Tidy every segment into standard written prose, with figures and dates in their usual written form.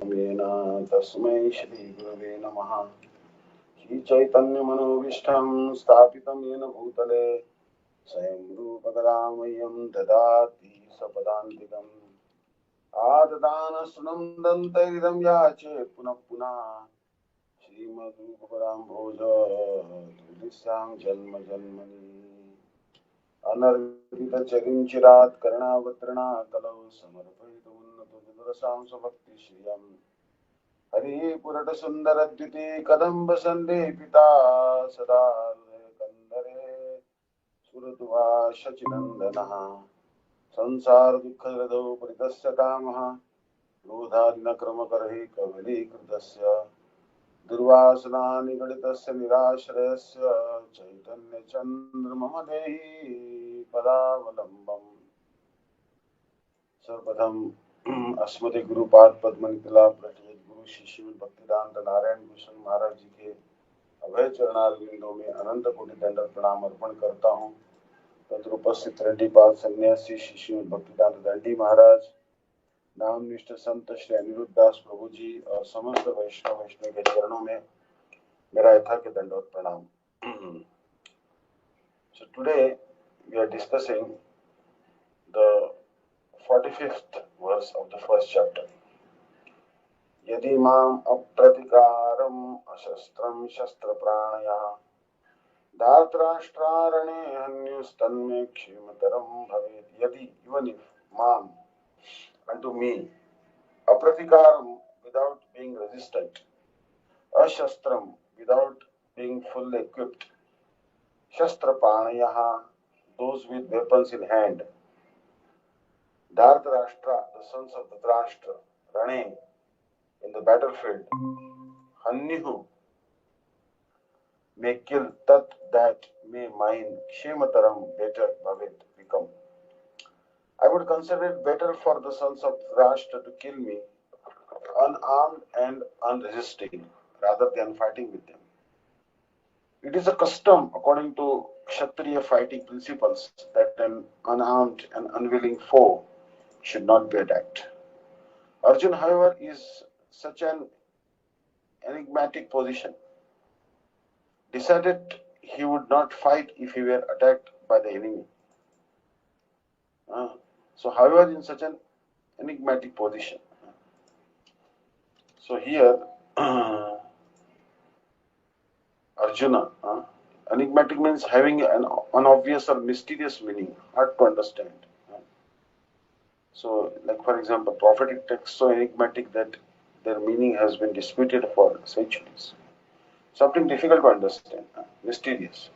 नामेन तस्मै श्री गुरवे नमः। श्री चैतन्य मनोविष्ठं स्थापितं येन भूतले स्वयं रूपकदामह्यं ददाति सपदान्तिकम्। आददानसुनं दन्तैदं याचे पुनः पुनः श्रीमद्रूपकदाम्भोज तुलस्यां जन्म जन्मनि अनर्पितचरिं चिरात् कर्णावतरणा कलौ समर्पयितुन्नतोदरसां स्वभक्तिश्रियम् हरि पुरटसुन्दरद्युति कदम्बसन्देपिता सदा कंदरे सुरद्वाशचिनन्दनः संसार दुःखहृदौ परितस्य कामः क्रोधादिनक्रमकरैः कवलीकृतस्य दुर्वासना निगडितस्य निराश्रयस्य चैतन्यचन्द्रमम देहि पदावलम्बम्। सर्वप्रथम अस्मदे गुरुपाद पद्मनिकला प्रचलित गुरु शिष्य भक्तिदांत नारायण भूषण महाराज जी के अभय चरणारविंदों में अनंत कोटि दंडवत प्रणाम अर्पण करता हूँ। तत्र उपस्थित रंडीपाल सन्यासी शिष्य भक्तिदांत दंडी महाराज, नामनिष्ठ संत श्री अनिरुद्ध दास प्रभु जी और समस्त वैष्णव के चरणों में मेरा यथार्थ दंडवत प्रणाम। So today we are discussing the 45th verse of the first chapter. यदि माम अप्रतिकारम अशस्त्रम शस्त्रप्राणयः धार्तराष्ट्रारणे हन्युस्तन्मे क्षीमतरम भवेत्. Yadi, even if, mam, unto me, apraticaram, without being resistant, ashastram, without being fully equipped, shastrapanayaha, those with weapons in hand, Dhartarashtra, the sons of Dhritarashtra, Rane, in the battlefield, Hanyuhu, may kill, tat, that, may mine, Kshemataram, better, Bhavet, become. I would consider it better for the sons of Dhritarashtra to kill me unarmed and unresisting rather than fighting with them. It is a custom according to Kshatriya fighting principles that an unarmed and unwilling foe should not be attacked. Arjun, however, is such an enigmatic position. Decided he would not fight if he were attacked by the enemy. So, however, in such an enigmatic position. So here, Arjuna, enigmatic means having an unobvious or mysterious meaning, hard to understand. So, like for example, prophetic texts so enigmatic that their meaning has been disputed for centuries. Something difficult to understand, mysterious.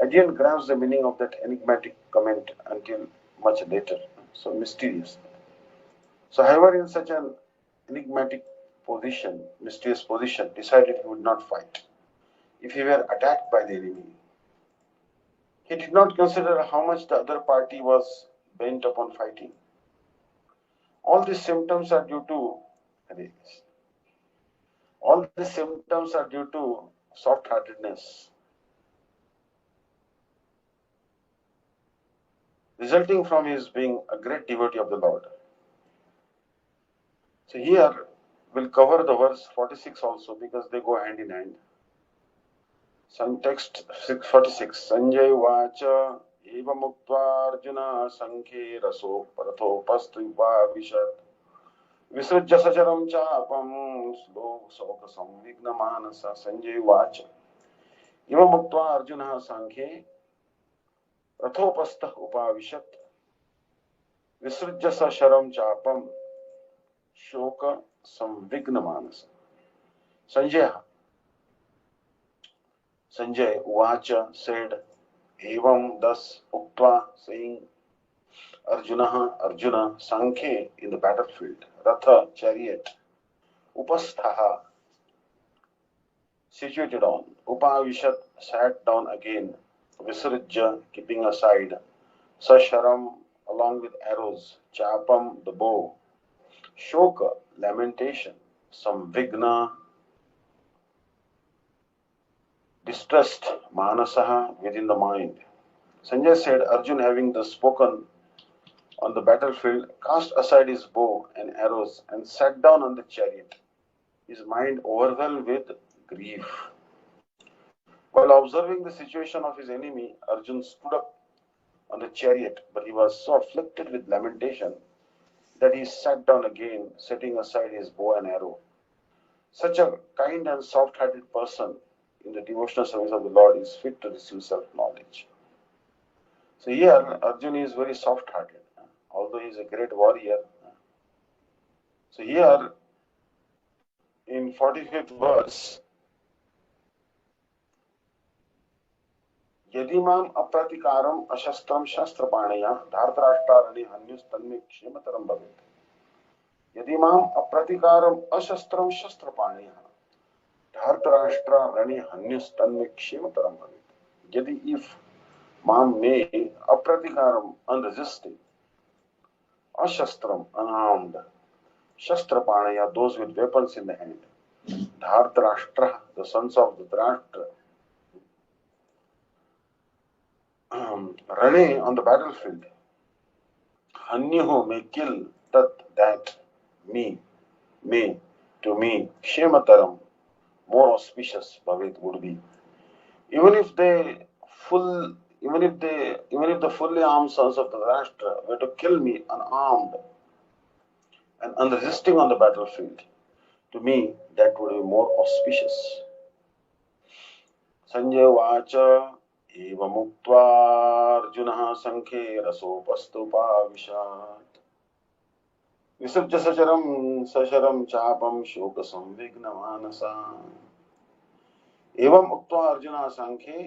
I didn't grasp the meaning of that enigmatic comment until much later. So, mysterious. So, however, in such an enigmatic position, mysterious position, decided he would not fight if he were attacked by the enemy. He did not consider how much the other party was bent upon fighting. All these symptoms are due to soft-heartedness, resulting from his being a great devotee of the Lord. So here we'll cover the verse 46 also because they go hand in hand. Some text 646. Sanjay Vacha Eva Muktva Arjuna Sankhe Raso Parathopastriva Vishat Visrujya Sacharam Chapam Sloka Samvigna Manasa. Sanjay Vacha Eva Muktva Arjuna Sankhe Rathopastha Upavishat Visrujya Sacharam Chapam Shoka Samvigna Manasa. Sanjay Uvacha said, Evam thus Uktva, saying, Arjuna, Sankhe in the battlefield, Ratha, chariot, Upasthaha, situated on, Upavishat, sat down again, Visrujya, keeping aside, Sasharam, along with arrows, Chapam, the bow, Shoka, lamentation, Samvigna, distressed, Manasaha, within the mind. Sanjay said, Arjun having thus spoken on the battlefield, cast aside his bow and arrows and sat down on the chariot, his mind overwhelmed with grief. While observing the situation of his enemy, Arjun stood up on the chariot, but he was so afflicted with lamentation that he sat down again, setting aside his bow and arrow. Such a kind and soft-hearted person in the devotional service of the Lord is fit to receive self-knowledge. So here, Arjuna is very soft-hearted, although he is a great warrior. So here, in 45th verse, यदिमाम अप्रतिकारम अशस्त्रम शस्त्रपाणया धार्तराष्ट्रारणे हन्युस्तन्मे क्षेमतरम भवेत् यदिमाम अप्रतिकारम अशस्त्रम शस्त्रपाणया धार्तराष्ट्रारणे हन्युस्तन्मे क्षेमतरम भवेत् यदि if mam may apratikaram unresisting ashastram unarmed shastrapanaya those with weapons in the hand dhartarashtra the sons of the Dhritarashtra Rane on the battlefield. Hanyuhu may kill that me, may, to me, Kshemataram, more auspicious Bhavet would be. Even if the fully armed sons of the Rashtra were to kill me unarmed and unresisting on the battlefield, to me that would be more auspicious. Sanjay Vacha एवमुक्त्वा संखे रसोपस्तुपाविशात् विसृज्य सशरं चापं शोक संविघ्नमानसा एवं उक्त्वा अर्जुनः संखे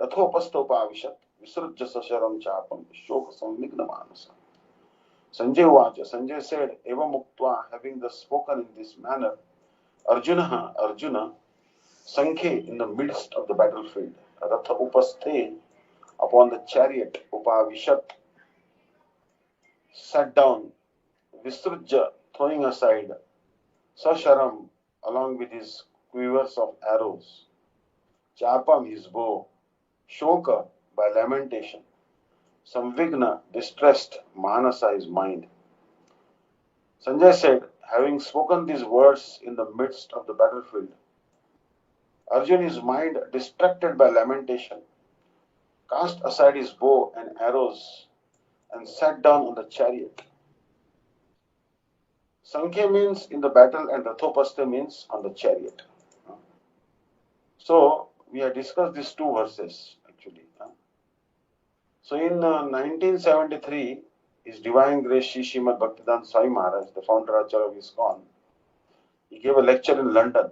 रथोपस्थोपाविशत् विसृज्य सशरं चापं शोक संविघ्नमानसा Sanjay Vacha, Sanjay said, evam uktva, having thus spoken in this manner, Arjuna, Sankhe in the midst of the battlefield, Ratha Upasthe upon the chariot, Upavishat sat down, Visruja throwing aside, Sasharam along with his quivers of arrows, Chapam his bow, Shoka by lamentation, Samvigna distressed, Manasa his mind. Sanjay said, having spoken these words in the midst of the battlefield, Arjun, his mind distracted by lamentation, cast aside his bow and arrows and sat down on the chariot. Sankhya means in the battle and Rathopaste means on the chariot. So, we have discussed these two verses actually. So, in 1973, His Divine Grace Shri Srimad Bhakti-Vidanta Swami Maharaj, the founder of ISKCON, he gave a lecture in London.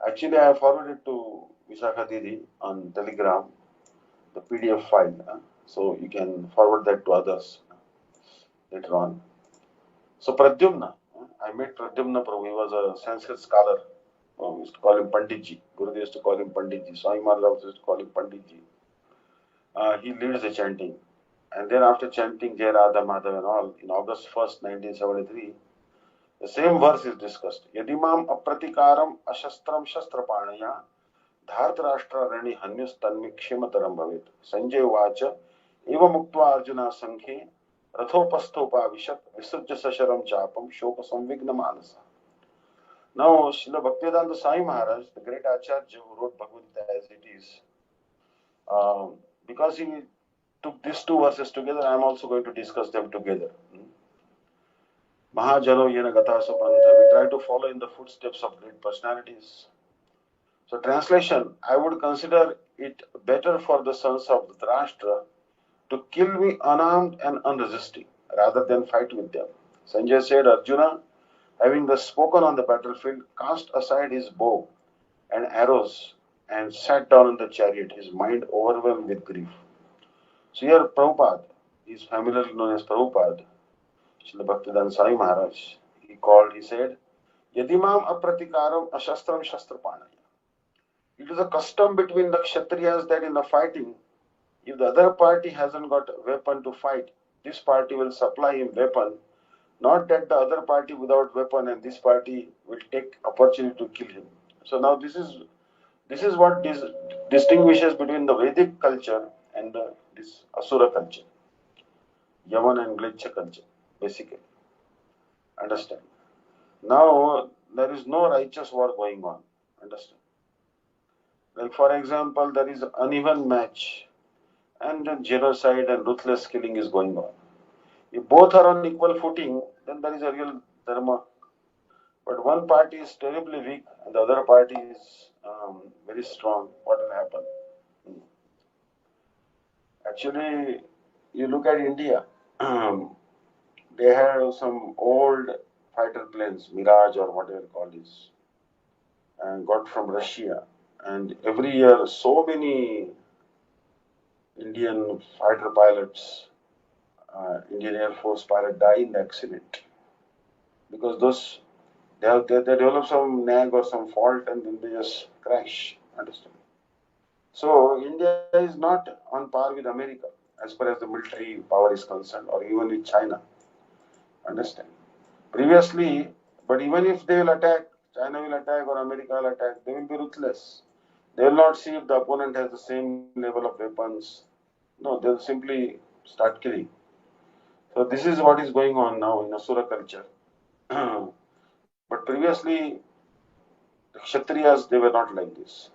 Actually, I have forwarded to Vishakha Didi on Telegram, the PDF file. So you can forward that to others later on. So Pradyumna, I met Pradyumna Prabhu. He was a Sanskrit scholar. We used to call him Panditji. Gurudev used to call him Panditji. Swami Maharaj also used to call him Panditji. He leads the chanting. And then after chanting Jai Radha Madhav and all, in August 1st, 1973, the same verse is discussed. Yadimam apratikaram ashastram shastrapanaya dhartarashtra rani hanyus tanmi kshemataram bhavet. Sanjay Vacha evam uktva Arjuna sankhe rathopasthopavishat visujya sasharam chapam shoka samvigna manasa. Now, Srila Bhakti-Vedanta Swami Maharaj, the great Acharya who wrote Bhagavad-Gita as it is, because he took these two verses together, I am also going to discuss them together. Mahajano Yena Gata Sapanta. We try to follow in the footsteps of great personalities. So, translation, I would consider it better for the sons of Dhritarashtra to kill me unarmed and unresisting rather than fight with them. Sanjay said, Arjuna, having thus spoken on the battlefield, cast aside his bow and arrows and sat down in the chariot, his mind overwhelmed with grief. So, here Prabhupada, he is familiarly known as Prabhupada, Srila Bhakti-Vedanta Swami Maharaj, he said, Yadimam apratikaram ashastram shastrapanaya. It is a custom between the Kshatriyas that in the fighting, if the other party hasn't got a weapon to fight, this party will supply him weapon, not that the other party without weapon and this party will take opportunity to kill him. So now this is what distinguishes between the Vedic culture and this Asura culture, Yaman and Glitcha culture, basically. Understand? Now, there is no righteous war going on. Understand? Like, for example, there is uneven match and genocide and ruthless killing is going on. If both are on equal footing, then there is a real dharma. But one party is terribly weak and the other party is very strong. What will happen? Actually, you look at India, they have some old fighter planes, Mirage or whatever you call this, and got from Russia. And every year, so many Indian fighter pilots, Indian Air Force pilot die in the accident because those they develop some nag or some fault and then they just crash. Understand? So India is not on par with America as far as the military power is concerned, or even with China. Understand? Previously, but even if they will attack, China will attack or America will attack, they will be ruthless. They will not see if the opponent has the same level of weapons. No, they'll simply start killing. So this is what is going on now in Asura culture. But previously, the Kshatriyas, they were not like this.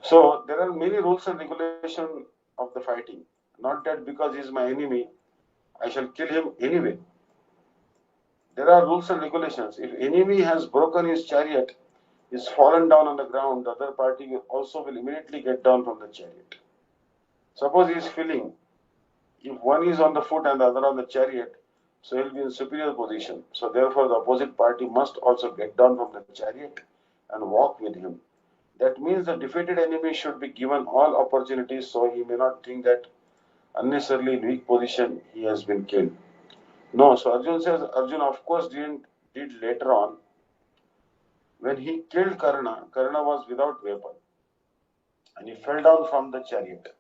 So there are many rules and regulations of the fighting. Not that because he is my enemy, I shall kill him anyway. There are rules and regulations. If enemy has broken his chariot, is fallen down on the ground, the other party will immediately get down from the chariot. Suppose he is feeling, if one is on the foot and the other on the chariot, so he will be in superior position. So therefore the opposite party must also get down from the chariot and walk with him. That means the defeated enemy should be given all opportunities so he may not think that unnecessarily in weak position he has been killed. No, so Arjun says, Arjun of course did later on. When he killed Karna, Karna was without weapon and he fell down from the chariot.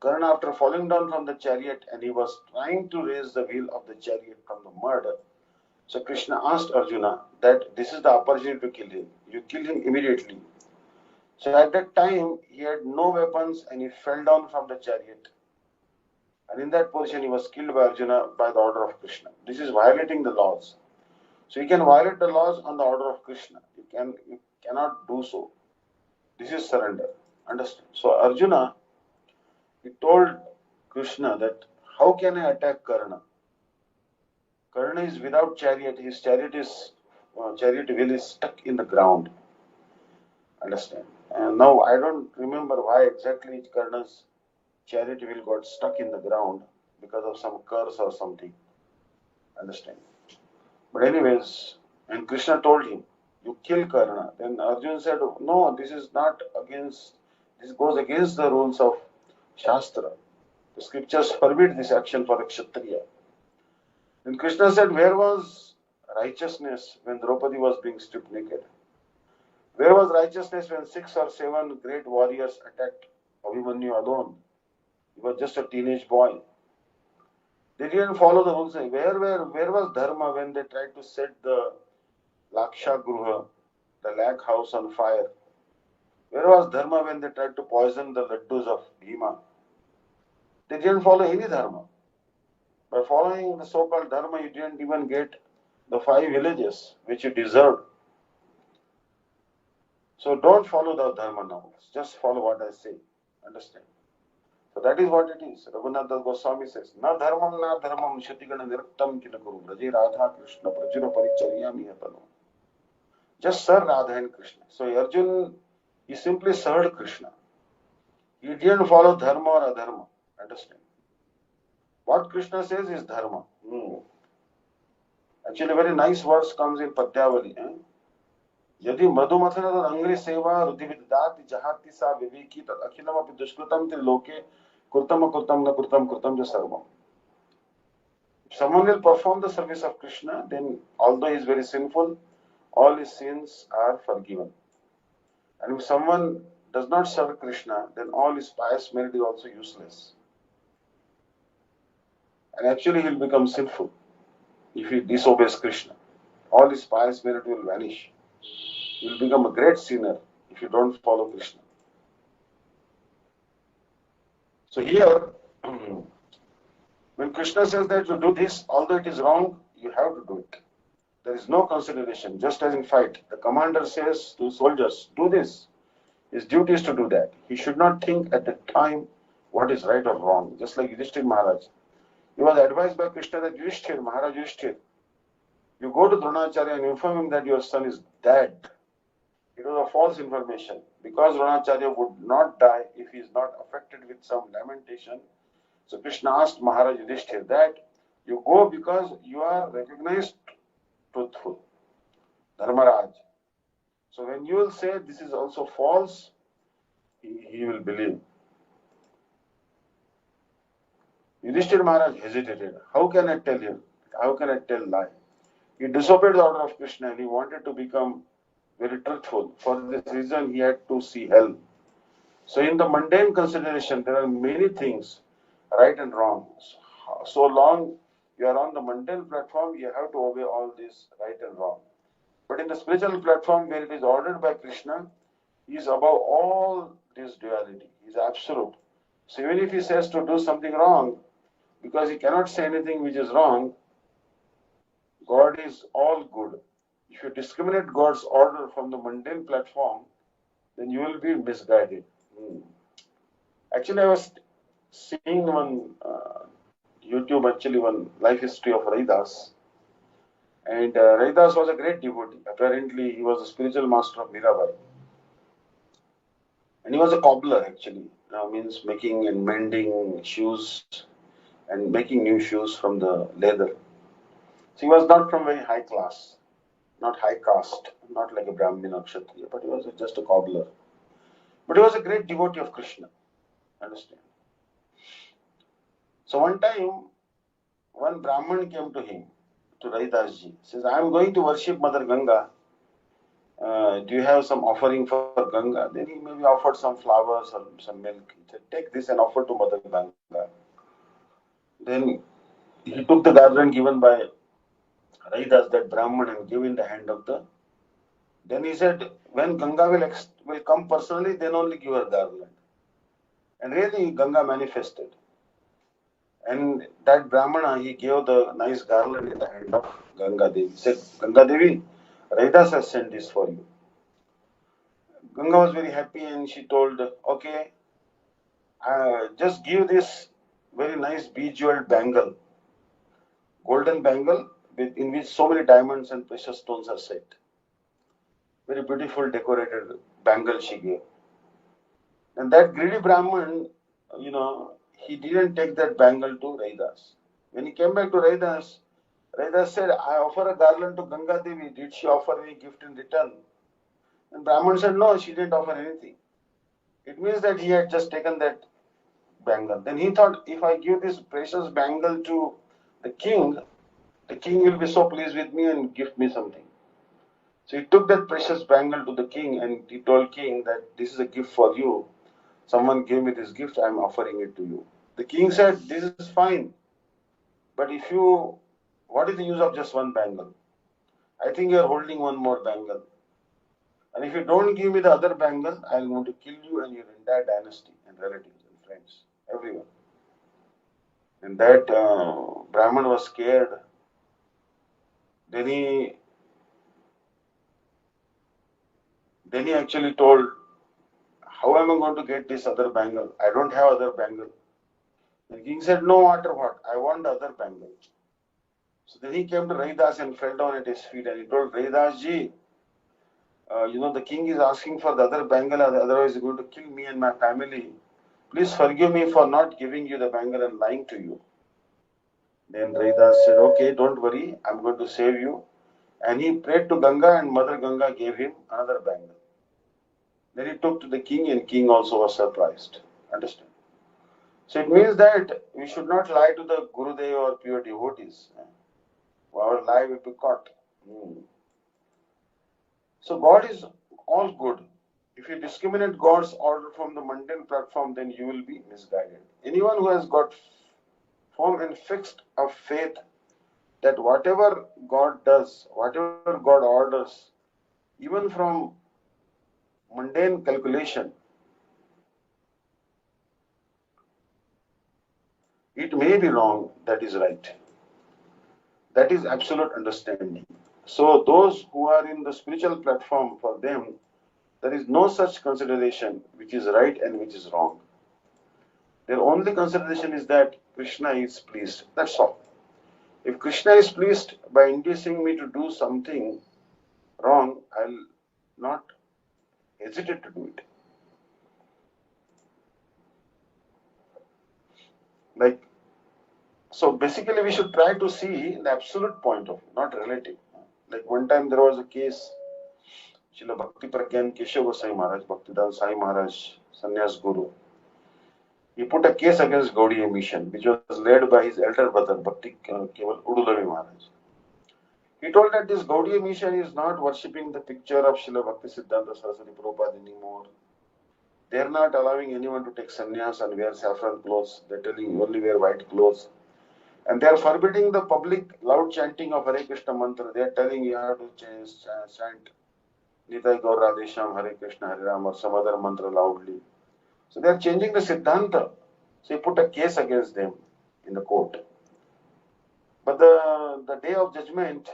Karna, after falling down from the chariot and he was trying to raise the wheel of the chariot from the mud, so Krishna asked Arjuna that this is the opportunity to kill him. You kill him immediately. So at that time, he had no weapons and he fell down from the chariot. And in that position, he was killed by Arjuna by the order of Krishna. This is violating the laws. So you can violate the laws on the order of Krishna. You cannot do so. This is surrender. Understand? So Arjuna, he told Krishna that how can I attack Karna? Karna is without chariot. His chariot wheel is stuck in the ground. Understand? And now I don't remember why exactly Karna's chariot wheel got stuck in the ground because of some curse or something. Understand? But anyways, and Krishna told him, you kill Karna. Then Arjuna said, no, this goes against the rules of Shastra. The scriptures forbid this action for a Kshatriya. Then Krishna said, where was righteousness when Draupadi was being stripped naked? Where was righteousness when 6 or 7 great warriors attacked Abhimanyu alone? He was just a teenage boy. They didn't follow the rules. Where was Dharma when they tried to set the Laksha Gruha, the lakh house, on fire? Where was Dharma when they tried to poison the laddus of Bhima? They didn't follow any Dharma. By following the so-called Dharma, you didn't even get the 5 villages which you deserved. So don't follow the Dharma now. Just follow what I say. Understand? So that is what it is. Raghunath Das Goswami says, Na dharmam shatigana niraktam kinakuru braje radha krishna prajura paricharyami hapano. Just serve Radha and Krishna. So Arjun, he simply served Krishna. He didn't follow dharma or adharma. Understand? What Krishna says is dharma. Actually, very nice verse comes in Padyavali. यदि मधुमथन अंग्रि सेवा रुधिविदाति जहाति सा विवेकी तद अखिलम अपि दुष्कृतम त्रिलोके कृतम कृतम न कृतम कृतम च सर्वम. If someone will perform the service of Krishna, then although he is very sinful, all his sins are forgiven. And if someone does not serve Krishna, then all his pious merit is also useless. And actually he will become sinful if he disobeys Krishna. All his pious merit will vanish. You will become a great sinner if you don't follow Krishna. So here, when Krishna says that you do this, although it is wrong, you have to do it. There is no consideration, just as in fight. The commander says to soldiers, do this. His duty is to do that. He should not think at the time what is right or wrong, just like Yudhishthir Maharaj. He was advised by Krishna that Yudhishthir, Maharaj Yudhishthir, you go to Dronacharya and inform him that your son is dead. It was a false information. Because Dronacharya would not die if he is not affected with some lamentation. So Krishna asked Maharaj Yudhishthir that you go because you are recognized truthful. Dharmaraj. So when you will say this is also false, he will believe. Yudhishthir Maharaj hesitated. How can I tell him? How can I tell lie? He disobeyed the order of Krishna and he wanted to become very truthful. For this reason, he had to see hell. So in the mundane consideration, there are many things, right and wrong. So long you are on the mundane platform, you have to obey all this right and wrong. But in the spiritual platform, where it is ordered by Krishna, he is above all this duality. He is absolute. So even if he says to do something wrong, because he cannot say anything which is wrong, God is all good. If you discriminate God's order from the mundane platform, then you will be misguided. Actually, I was seeing one YouTube, actually, one life history of Raidas. And Raidas was a great devotee. Apparently, he was a spiritual master of Mirabai. And he was a cobbler, actually. Means making and mending shoes and making new shoes from the leather. So he was not from very high class, not high caste, not like a Brahmin or Kshatriya, but he was just a cobbler. But he was a great devotee of Krishna. Understand? So one time, one Brahman came to him, to Raidas ji. Says, I am going to worship Mother Ganga. Do you have some offering for Ganga? Then he maybe offered some flowers or some milk. He said, take this and offer to Mother Ganga. Then he took the garland given by Raidas, that Brahman, and gave in the hand of the. Then he said, when Ganga will come personally, then only give her garland. And really, Ganga manifested. And that Brahmana, he gave the nice garland in the hand of Ganga Devi. He said, Ganga Devi, Raidas has sent this for you. Ganga was very happy and she told, okay, just give this very nice bejeweled bangle, golden bangle in which so many diamonds and precious stones are set. Very beautiful decorated bangle she gave. And that greedy Brahman, he didn't take that bangle to Raidas. When he came back to Raidas, Raidas said, I offer a garland to Ganga Devi. Did she offer any gift in return? And Brahman said, no, she didn't offer anything. It means that he had just taken that bangle. Then he thought, if I give this precious bangle to the king will be so pleased with me and give me something. So he took that precious bangle to the king and he told king that this is a gift for you. Someone gave me this gift, I am offering it to you. The king said, this is fine. But what is the use of just one bangle? I think you are holding one more bangle. And if you don't give me the other bangle, I am going to kill you and your entire dynasty and relatives and friends, everyone. And that Brahman was scared. Then he actually told, how am I going to get this other bangle? I don't have other bangle. The king said, no matter what, I want the other bangle. So then he came to Raidas and fell down at his feet and he told Raidas ji, the king is asking for the other bangle, otherwise he's going to kill me and my family. Please forgive me for not giving you the bangle and lying to you. Then Raidas said, okay, don't worry, I'm going to save you. And he prayed to Ganga and Mother Ganga gave him another bangle. Then he took to the king and king also was surprised. Understand? So it means that we should not lie to the Gurudev or pure devotees. Our lie will be caught. So God is all good. If you discriminate God's order from the mundane platform, then you will be misguided. Anyone who has got firm and fixed of faith that whatever God does, whatever God orders, even from mundane calculation, It may be wrong, that is right. That is absolute understanding. So those who are in the spiritual platform, for them, there is no such consideration which is right and which is wrong. Their only consideration is that Krishna is pleased. That's all. If Krishna is pleased by inducing me to do something wrong, I'll not hesitate to do it. So basically we should try to see the absolute point of view, not relative. Like one time there was a case, Srila Bhakti Pragyan Keshav Gosai Maharaj, Bhaktivedanta Sai Maharaj, Sannyas Guru. He put a case against Gaudiya mission, which was led by his elder brother, Bhakti Keval Udulavi Maharaj. He told that this Gaudiya mission is not worshipping the picture of Srila Bhakti Siddhanta Saraswati Prabhupada anymore. They are not allowing anyone to take sannyas and wear saffron clothes. They are telling you only wear white clothes. And they are forbidding the public loud chanting of Hare Krishna mantra. They are telling you have to chant Nitai Gaur Radhesham Hare Krishna Hare Ram or some other mantra loudly. So they are changing the Siddhanta. So he put a case against them in the court. But the day of judgment,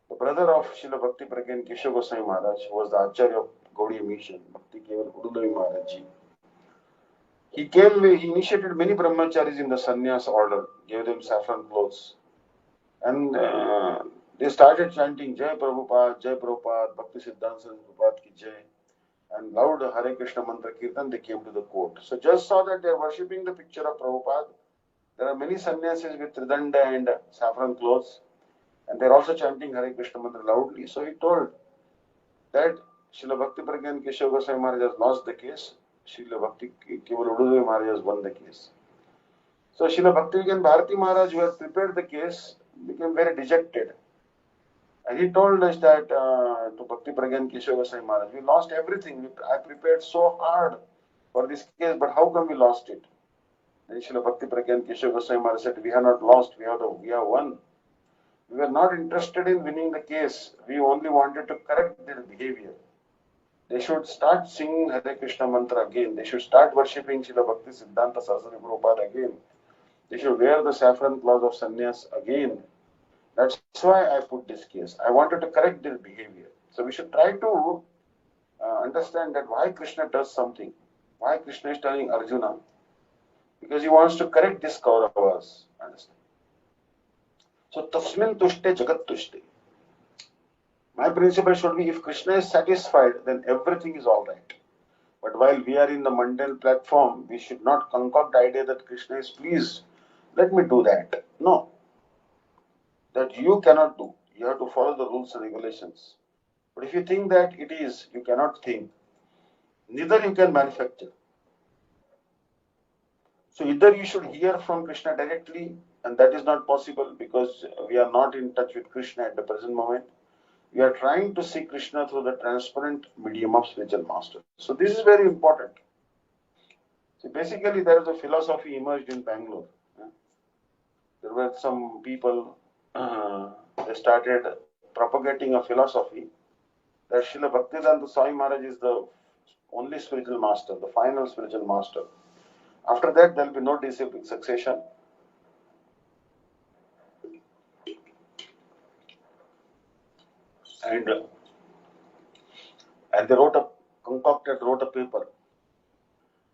the brother of Srila Bhakti Pragyan Keshav Gosai Maharaj, who was the Acharya of Gaudiya mission, Bhakti Keval Udulavi Maharaj ji, he initiated many brahmacharis in the sannyas order, gave them saffron clothes. And they started chanting Jai Prabhupada, Bhakti Siddhanta Prabhupada ki Jai. And loud Hare Krishna mantra kirtan, they came to the court. So just saw that they are worshipping the picture of Prabhupada. There are many sannyasis with tridanda and saffron clothes. And they are also chanting Hare Krishna mantra loudly. So he told that Srila Bhakti Pragyan Keshav Gosai Maharaj has lost the case. Srila Bhakti Keval Ududev Maharaj has won the case. So Srila Bhakti Bharati Maharaj, who had prepared the case, became very dejected. And he told us that to Bhakti Pragyan Keshav Gosai Maharaj, we lost everything. I prepared so hard for this case, but how come we lost it? Then Srila Bhakti Pragyan Keshav Gosai Maharaj said, we have not lost, we have won. We were not interested in winning the case. We only wanted to correct their behavior. They should start singing Hare Krishna mantra again. They should start worshipping Srila Bhakti Siddhanta Saraswati Prabhupada again. They should wear the saffron cloth of sannyas again. That's why I put this case. I wanted to correct their behavior. So we should try to understand that why Krishna does something. Why Krishna is telling Arjuna. Because he wants to correct this Kauravas. Understand? So tasmin tushte jagat tushte. My principle should be, if Krishna is satisfied, then everything is all right. But while we are in the mundane platform, we should not concoct the idea that Krishna is pleased. Let me do that. No. That you cannot do. You have to follow the rules and regulations. But if you think that it is, you cannot think. Neither you can manufacture. So either you should hear from Krishna directly, and that is not possible because we are not in touch with Krishna at the present moment. We are trying to see Krishna through the transparent medium of spiritual master. So this is very important. So basically there is a philosophy emerged in Bangalore. There were some people, they started propagating a philosophy that Srila Bhaktivedanta Swami Maharaj is the only spiritual master, the final spiritual master. After that, there will be no disciplic succession. And they wrote a paper.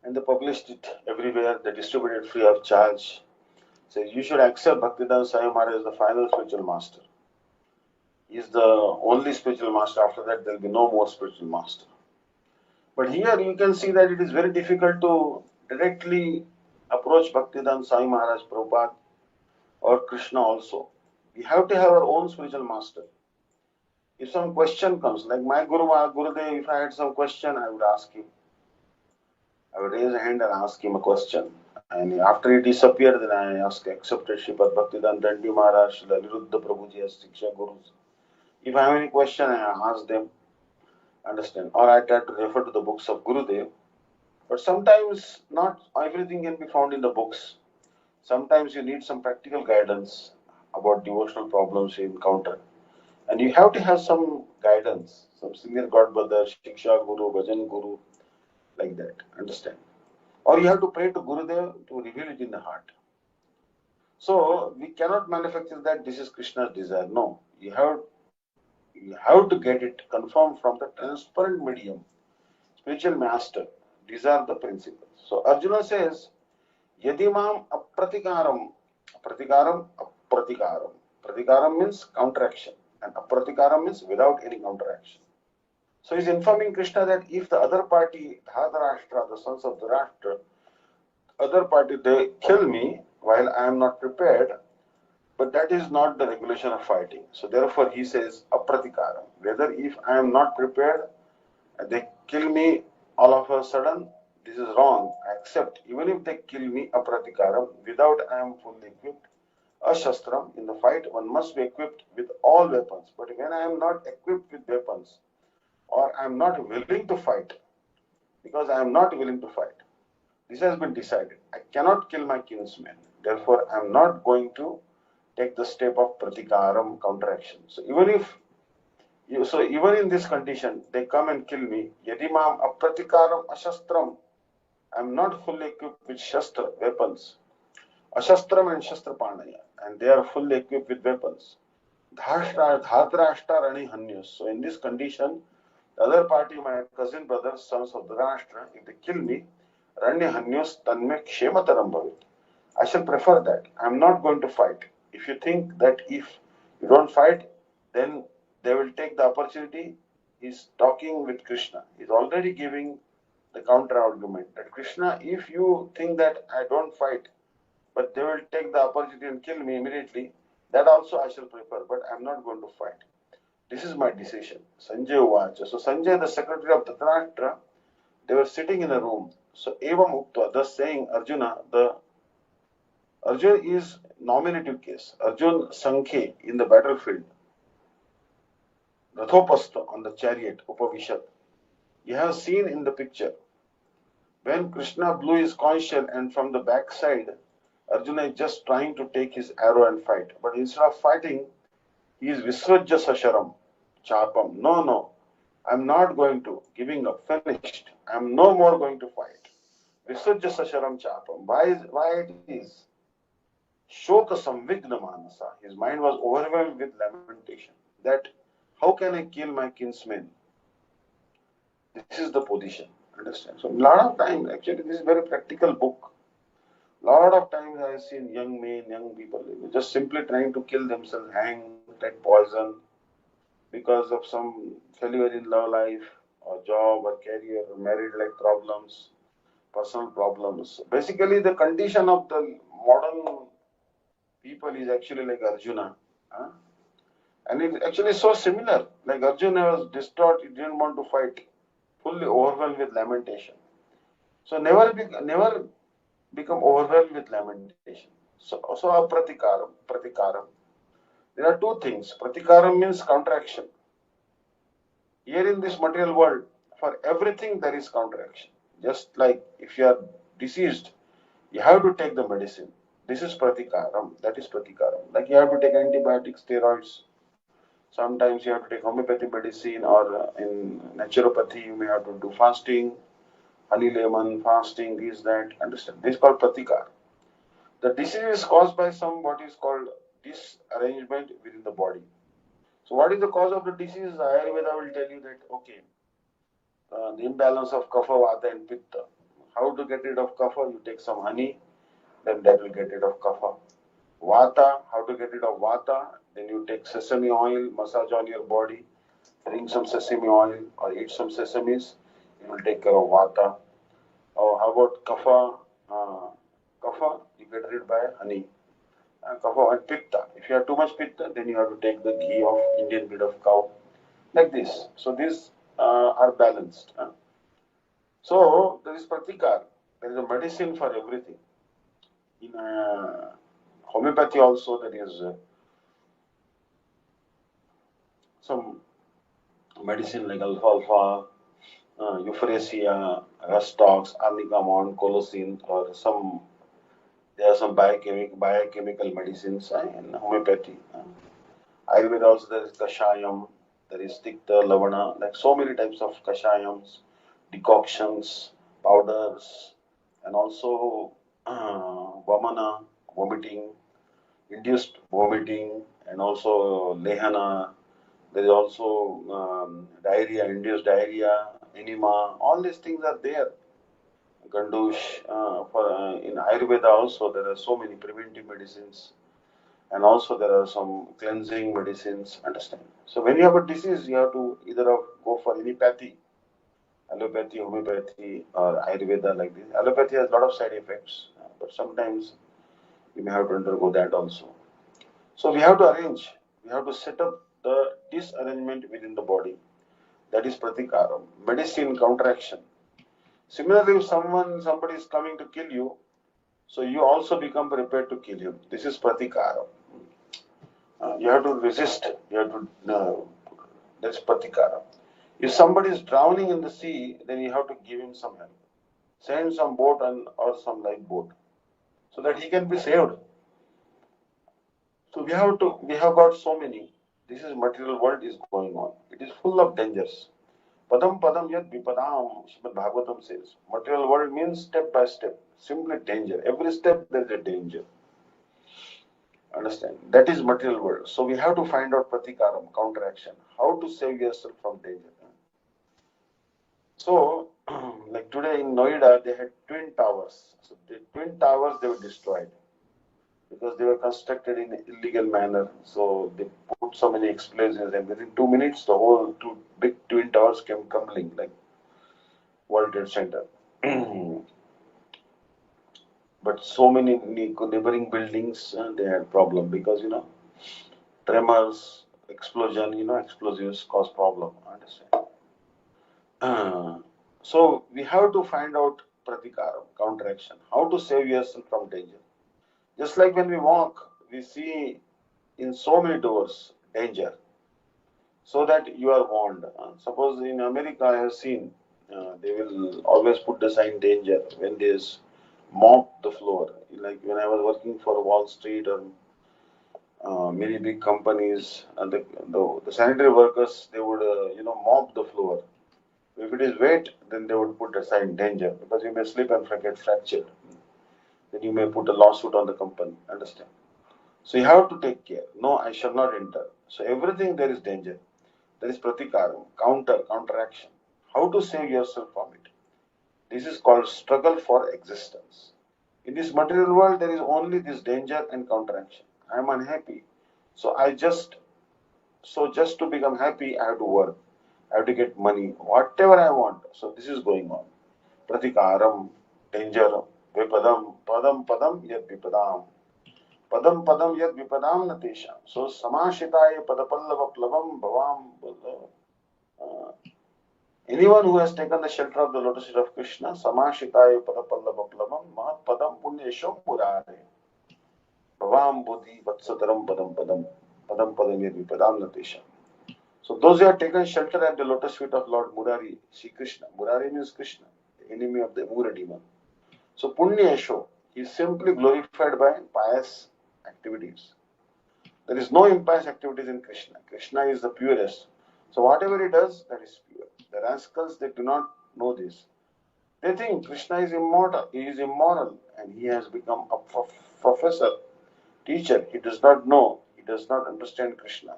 And they published it everywhere. They distributed free of charge. So you should accept Bhaktivedanta Swami Maharaj as the final spiritual master. He is the only spiritual master. After that, there will be no more spiritual master. But here you can see that it is very difficult to directly approach Bhaktivedanta Swami Maharaj Prabhupada or Krishna also. We have to have our own spiritual master. If some question comes, like my Gurudev, if I had some question, I would ask him. I would raise a hand and ask him a question. And after he disappeared, then I accepted Sripad Bhaktivedanta Dandi Maharaj, the Niruddha Prabhuji as Shiksha Gurus. If I have any question, I ask them. Understand? Or I try to refer to the books of Gurudev. But sometimes not everything can be found in the books. Sometimes you need some practical guidance about devotional problems you encounter. And you have to have some guidance, some senior godbrother, Shiksha Guru, Bhajan Guru, like that. Understand? Or you have to pray to Gurudev to reveal it in the heart. So we cannot manufacture that this is Krishna's desire. No, you have to get it confirmed from the transparent medium, spiritual master. These are the principles. So Arjuna says, Yadimam apratikaram. Pratikaram, apratikaram. Pratikaram means counteraction, and apratikaram means without any counteraction. So he's informing Krishna that if the other party, Dhatarashtra, the sons of Dharashtra, other party, they kill me while I am not prepared, but that is not the regulation of fighting. So therefore he says apratikaram. Whether if I am not prepared, they kill me all of a sudden, this is wrong. I accept. Even if they kill me apratikaram, without I am fully equipped, ashastram, in the fight one must be equipped with all weapons. But when I am not equipped with weapons, or I am not willing to fight, because I am not willing to fight, this has been decided. I cannot kill my kinsmen. Therefore, I am not going to take the step of pratikaram, counteraction. So even in this condition, they come and kill me. Yadimam apratikaram ashastram. I am not fully equipped with shastra, weapons. Ashastram and shastrapanaya. And they are fully equipped with weapons. Dhatrashtra rani hanyus. So in this condition, the other party, my cousin brothers, sons of Dharashtra, if they kill me, rani hanyus tanme kshemataram bhavit. I shall prefer that. I am not going to fight. If you think that if you don't fight, then they will take the opportunity. He's talking with Krishna. He's already giving the counter argument that Krishna, if you think that I don't fight, but they will take the opportunity and kill me immediately, that also I shall prefer, but I am not going to fight. This is my decision. Sanjay Uvacha. So Sanjay, the secretary of Dhritarashtra, they were sitting in a room. So Evam Uktva, thus saying Arjuna, the Arjun is nominative case. Arjun Sankhe in the battlefield, Rathopastha on the chariot, Upavishat. You have seen in the picture when Krishna blew his conch shell and from the backside, Arjuna is just trying to take his arrow and fight. But instead of fighting, he is Visvajya Sasharam, Chapam. No, I'm not going to, giving up, finished. I'm no more going to fight. Visvajya Sasharam Chapam. Why it is? Shoka Samvigna Manasa. His mind was overwhelmed with lamentation. That how can I kill my kinsmen? This is the position. Understand? So a lot of time, actually, this is a very practical book. A lot of times I have seen young men, young people just simply trying to kill themselves, hang, take poison because of some failure in love life or job or career or married life problems, personal problems. Basically, the condition of the modern people is actually like Arjuna. Huh? And it's actually so similar. Like Arjuna was distraught, he didn't want to fight, fully overwhelmed with lamentation. So never become overwhelmed with lamentation. So pratikaram. There are two things. Pratikaram means counteraction. Here in this material world, for everything there is counteraction. Just like if you are diseased, you have to take the medicine. This is pratikaram. That is pratikaram. Like you have to take antibiotics, steroids. Sometimes you have to take homeopathy medicine, or in naturopathy you may have to do fasting, honey lemon fasting, this, that. Understand? This is called pratikar. The disease is caused by some what is called disarrangement within the body. So what is the cause of the disease? Ayurveda will tell you that, okay, the imbalance of kapha, vata and pitta. How to get rid of kapha? You take some honey, then that will get rid of kapha. Vata, how to get rid of vata? Then you take sesame oil, massage on your body, drink some sesame oil or eat some sesames, it will take care of vata. Or how about kapha? Kapha, you get rid by honey. Kapha and pitta. If you have too much pitta, then you have to take the ghee of Indian breed of cow. Like this. So these are balanced. So there is pratikar. There is a medicine for everything. In homeopathy also there is some medicine like alfalfa, euphrasia, rustox, arnicamon, colocin, or some. There are some biochemical medicines in homeopathy. Ayurveda also there is kashayam, there is tikta, lavana, like so many types of kashayams, decoctions, powders, and also vamana, vomiting. induced vomiting, and also lehana. There is also diarrhea, induced diarrhea, enema. All these things are there. Gandush. In Ayurveda also there are so many preventive medicines, and also there are some cleansing medicines. Understand? So when you have a disease, you have to either go for any pathy, allopathy, homeopathy, or Ayurveda like this. Allopathy has a lot of side effects, but sometimes you may have to undergo that also. So we have to arrange, we have to set up the disarrangement within the body. That is pratikaram. Medicine, counteraction. Similarly, if somebody is coming to kill you, so you also become prepared to kill him. This is pratikaram. You have to resist. You have to. That's pratikaram. If somebody is drowning in the sea, then you have to give him some help. Send some boat or some lifeboat so that he can be saved. So we have got so many. This is material world is going on. It is full of dangers. Padam padam yad vipadam, Srimad Bhagavatam says. Material world means step by step, simply danger. Every step there is a danger. Understand? That is material world. So we have to find out pratikaram, counteraction, how to save yourself from danger. So, like today in Noida, they had twin towers. So the twin towers they were destroyed because they were constructed in an illegal manner. So they put so many explosives, and within 2 minutes, the whole two big twin towers came crumbling like World Trade Center. But so many neighboring buildings, they had problem because tremors, explosion, explosives cause problem. Understand? Uh, so we have to find out pratikaram, counteraction, how to save yourself from danger. Just like when we walk, we see in so many doors danger, so that you are warned. Suppose in America, I have seen they will always put the sign danger when there's mop the floor. Like when I was working for Wall Street or many big companies, and the sanitary workers they would mop the floor. If it is wet, then they would put a sign danger because you may slip and get fractured. Then you may put a lawsuit on the company. Understand? So you have to take care. No, I shall not enter. So everything there is danger. There is pratikaram, counteraction. How to save yourself from it? This is called struggle for existence. In this material world, there is only this danger and counteraction. I am unhappy. Just to become happy, I have to work. I have to get money, whatever I want. So this is going on. Pratikaram, danger, vipadam, padam yad vipadam. Padam padam yad vipadam natesham. So samashitaye padapallava plavam bhavam. Uh, Anyone who has taken the shelter of the lotus feet of Krishna, samashitaye padapallava plavam mahat padam punyesham murare. Bhavam buddhi vatsataram padam padam yad vipadam natesham. So those who have taken shelter at the lotus feet of Lord Murari, Sri Krishna. Murari means Krishna, the enemy of the Mura demon. So Punya Esho is simply glorified by pious activities. There is no impious activities in Krishna. Krishna is the purest. So whatever he does, that is pure. The rascals, they do not know this. They think Krishna is immortal. He is immoral, and he has become a professor, teacher. He does not know. He does not understand Krishna.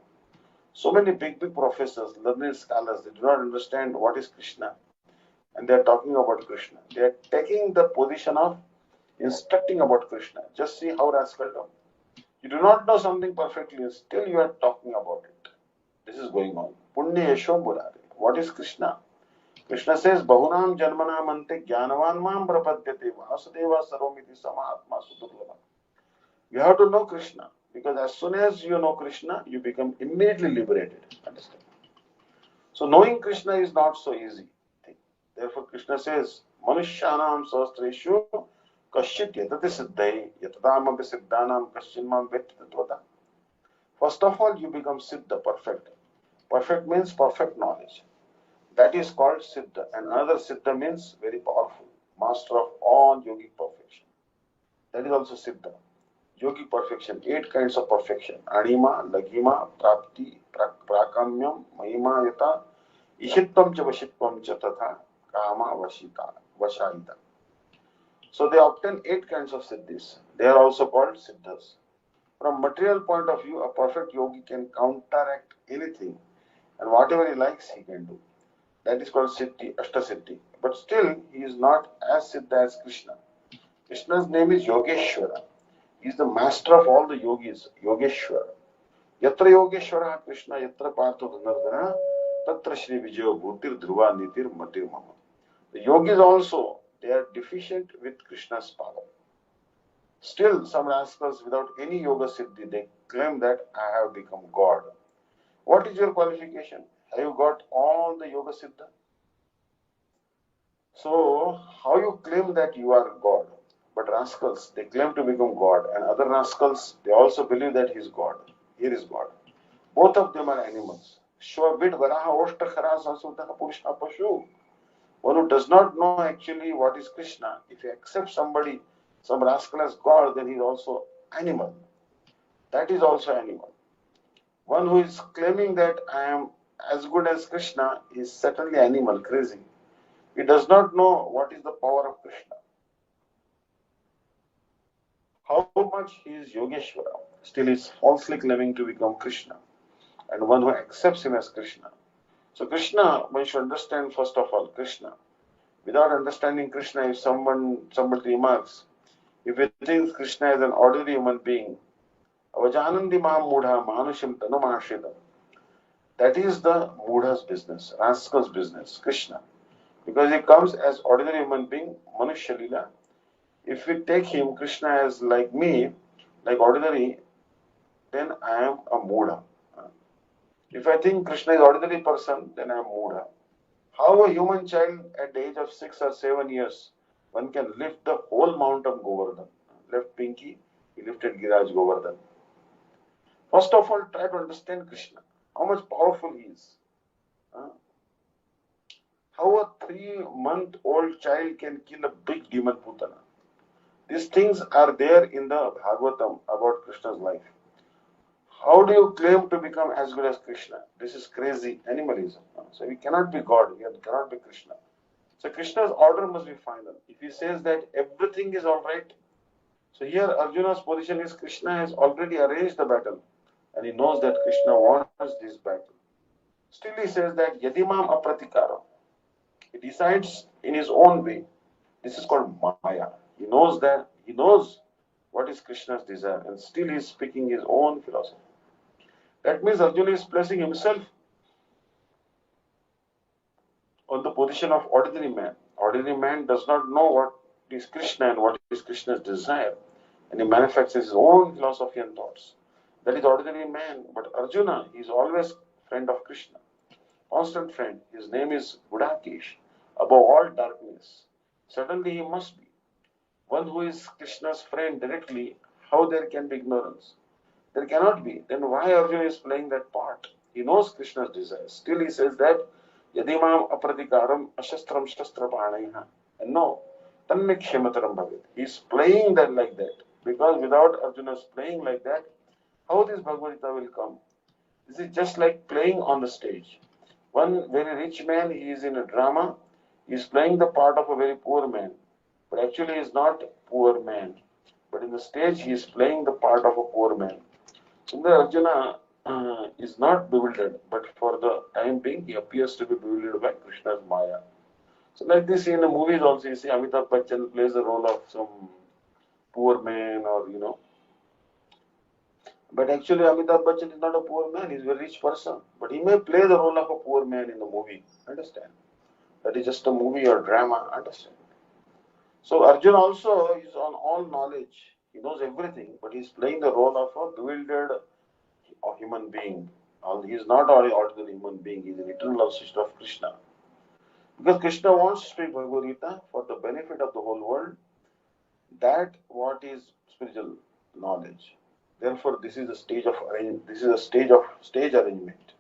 So many big professors, learned scholars, they do not understand what is Krishna, and they are talking about Krishna. They are taking the position of instructing about Krishna. Just see how rascal do. You do not know something perfectly, and still you are talking about it. This is going on. Punya Yesho Murare. What is Krishna? Krishna says, Bahunam Janmanam Ante Jnanavan Mam Prapadyate Vasudeva Sarvamiti Samahatma Sudurlabha. You have to know Krishna, because as soon as you know Krishna, you become immediately liberated. Understand? So knowing Krishna is not so easy thing. Therefore Krishna says, Manushyanam sahasreshu kasyit yatati siddhai yatadamapi siddhanam kasyinmam vetti tatvata. First of all, you become siddha, perfect. Perfect means perfect knowledge. That is called siddha. And another siddha means very powerful, master of all yogic perfection. That is also siddha. Yogic perfection, 8 kinds of perfection. Anima, lagima, prapti, prakamyam, mahima yata, ishitvam cha vashitvam cha tatha, kama vashayita. So they obtain 8 kinds of siddhis. They are also called siddhas. From material point of view, a perfect yogi can counteract anything, and whatever he likes, he can do. That is called Siddhi, Ashtasiddhi. But still, he is not as Siddha as Krishna. Krishna's name is Yogeshwara. He is the master of all the yogis, Yogeshwara. Yatra Yogeshwara Krishna, Yatra Partho Dhanardhana, Tatra Shri Vijayo Bhutir Dhruva Nitir Matir Mama. The yogis also, they are deficient with Krishna's power. Still, some rascals without any yoga siddhi, they claim that I have become God. What is your qualification? Have you got all the yoga siddha? So, how you claim that you are God? But rascals, they claim to become God, and other rascals, they also believe that he is God. Here is God. Both of them are animals. Shvavid Varaha Oshta Khara Sasudha Purusha Pashu. One who does not know actually what is Krishna, if he accepts somebody, some rascal as God, then he is also animal. That is also animal. One who is claiming that I am as good as Krishna is certainly animal, crazy. He does not know what is the power of Krishna. How much he is Yogeshwara, still is falsely claiming to become Krishna, and one who accepts him as Krishna. So Krishna, one should understand first of all Krishna. Without understanding Krishna, if somebody remarks, if you think Krishna is an ordinary human being, avajanandi ma mudha manushim tanumashidam, that is the mudha's business, rascal's business, Krishna. Because he comes as ordinary human being, Manushya Lila. If we take him, Krishna, as like me, like ordinary, then I am a mudha. If I think Krishna is ordinary person, then I am mudha. How a human child at the age of 6 or 7 years, one can lift the whole mount of Govardhan. Left Pinky, he lifted Giraj Govardhan. First of all, try to understand Krishna, how much powerful he is. How a 3-month-old child can kill a big demon Putana. These things are there in the Bhagavatam about Krishna's life. How do you claim to become as good as Krishna? This is crazy animalism. So we cannot be God, we cannot be Krishna. So Krishna's order must be final. If he says that everything is alright, so here Arjuna's position is Krishna has already arranged the battle, and he knows that Krishna wants this battle. Still he says that Yadimam Apratikaram. He decides in his own way. This is called Maya. He knows what is Krishna's desire, and still he is speaking his own philosophy. That means Arjuna is placing himself on the position of ordinary man. Ordinary man does not know what is Krishna and what is Krishna's desire, and he manufactures his own philosophy and thoughts. That is ordinary man. But Arjuna is always friend of Krishna, constant friend. His name is Budakesh, above all darkness. Certainly he must be. One who is Krishna's friend directly, how there can be ignorance? There cannot be. Then why Arjuna is playing that part? He knows Krishna's desire. Still he says that Yadimam apratikaram ashastram shastrapanaiha. And no, tanme kshemataram bhavet. He is playing that like that. Because without Arjuna's playing like that, how this Bhagavad-Gita will come? This is just like playing on the stage. One very rich man, he is in a drama, he is playing the part of a very poor man. But actually he is not a poor man. But in the stage he is playing the part of a poor man. So the Arjuna is not bewildered, but for the time being he appears to be bewildered by Krishna's Maya. So like this in the movies also, you see Amitabh Bachchan plays the role of some poor man or. But actually Amitabh Bachchan is not a poor man, he is a very rich person. But he may play the role of a poor man in the movie. Understand? That is just a movie or drama. Understand? So Arjuna also is on all knowledge. He knows everything, but he is playing the role of a bewildered human being. He is not an ordinary human being. He is an eternal assistant of Krishna. Because Krishna wants to speak Bhagavad-Gita for the benefit of the whole world. That what is spiritual knowledge. Therefore, this is a stage of stage arrangement.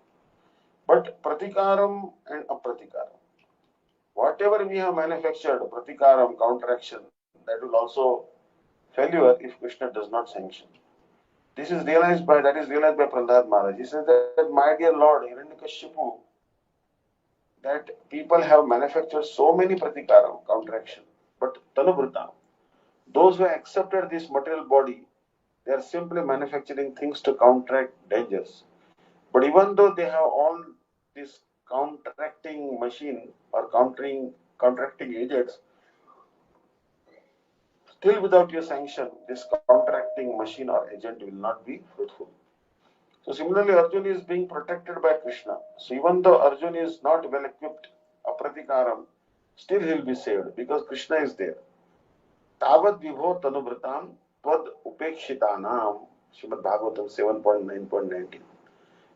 But pratikaram and apratikaram, whatever we have manufactured, pratikaram, counteraction, that will also failure if Krishna does not sanction. This is realized by Prahlad Maharaj. He says that my dear Lord Hiranyakashipu, that people have manufactured so many pratikaram, counteraction, but tanubhrita, those who have accepted this material body, They are simply manufacturing things to counteract dangers. But even though they have all this counteracting machine or counteracting agents, still without your sanction, this counteracting machine or agent will not be fruitful. So similarly, Arjuna is being protected by Krishna. So even though Arjuna is not well equipped, apratikaram, still he will be saved because Krishna is there. Tavad vibho tanubhritam tvad upekshitanam, Srimad Bhagavatam 7.9.19.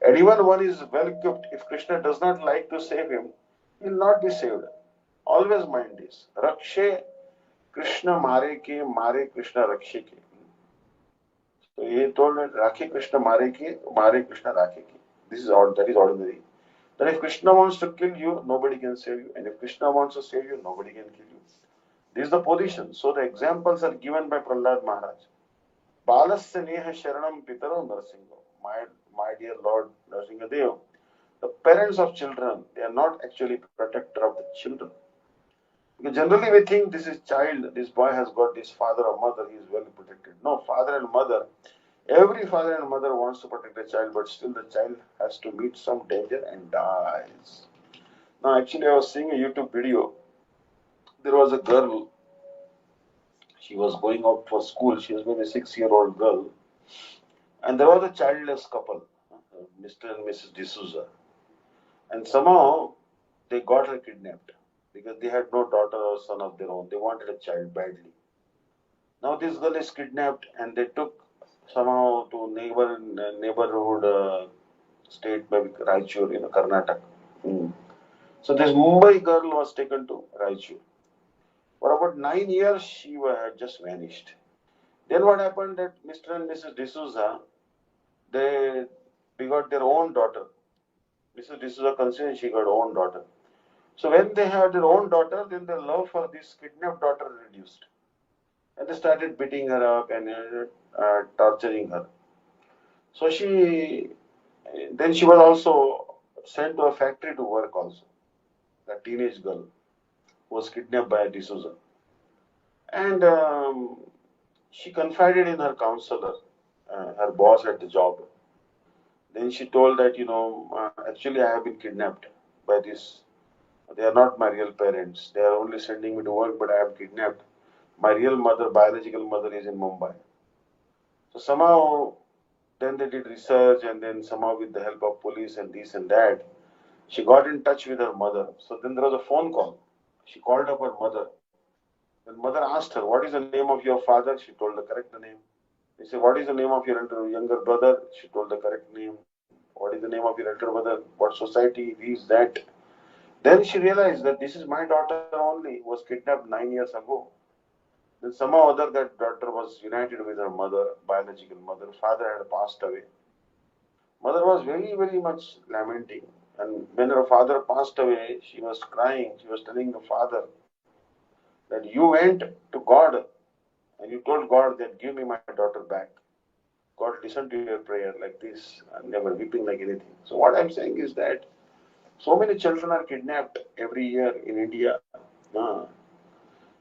And even one is well equipped, if Krishna does not like to save him, he will not be saved. Always mind this. Rakshe Krishna mare Krishna rakshe ke. So he told that Rakhe Krishna mare Krishna rakhe ki. That is ordinary. That if Krishna wants to kill you, nobody can save you. And if Krishna wants to save you, nobody can kill you. This is the position. So the examples are given by Prahlad Maharaj. Balasya neha sharanam pitaro narsingo. My dear Lord Narsingadev, the parents of children, they are not actually protector of the children. Because generally we think this is child, this boy has got this father or mother, he is well protected. No, father and mother, every father and mother wants to protect the child, but still the child has to meet some danger and dies. Now actually I was seeing a YouTube video. There was a girl, she was going out for school, she was maybe a 6-year-old girl, and there was a childless couple, Mr. and Mrs. D'Souza. And somehow they got her kidnapped because they had no daughter or son of their own. They wanted a child badly. Now this girl is kidnapped and they took somehow to neighborhood state, maybe Raichur in Karnataka. So this Mumbai girl was taken to Raichur. For about 9 years, she had just vanished. Then what happened that Mr. and Mrs. D'Souza, they got their own daughter. Mrs. D'Souza considered she got her own daughter. So when they had their own daughter, then the love for this kidnapped daughter reduced. And they started beating her up and torturing her. So then she was also sent to a factory to work also. A teenage girl who was kidnapped by a D'Souza. And she confided in her counselor, her boss at the job. Then she told that, actually I have been kidnapped by this. They are not my real parents. They are only sending me to work, but I am kidnapped. My real mother, biological mother, is in Mumbai. So somehow, then they did research, and then somehow with the help of police and this and that, she got in touch with her mother. So then there was a phone call. She called up her mother. When mother asked her, "What is the name of your father?" She told the correct name. He said, "What is the name of your younger brother?" She told the correct name. "What is the name of your elder brother? What society? This, that." Then she realized that this is my daughter only, who was kidnapped 9 years ago. Then somehow or other that daughter was united with her mother, biological mother. Father had passed away. Mother was very, very much lamenting. And when her father passed away, she was crying. She was telling the father that you went to God and you told God that give me my daughter back. God listened to your prayer like this, and they were weeping like anything. So what I'm saying is that so many children are kidnapped every year in India.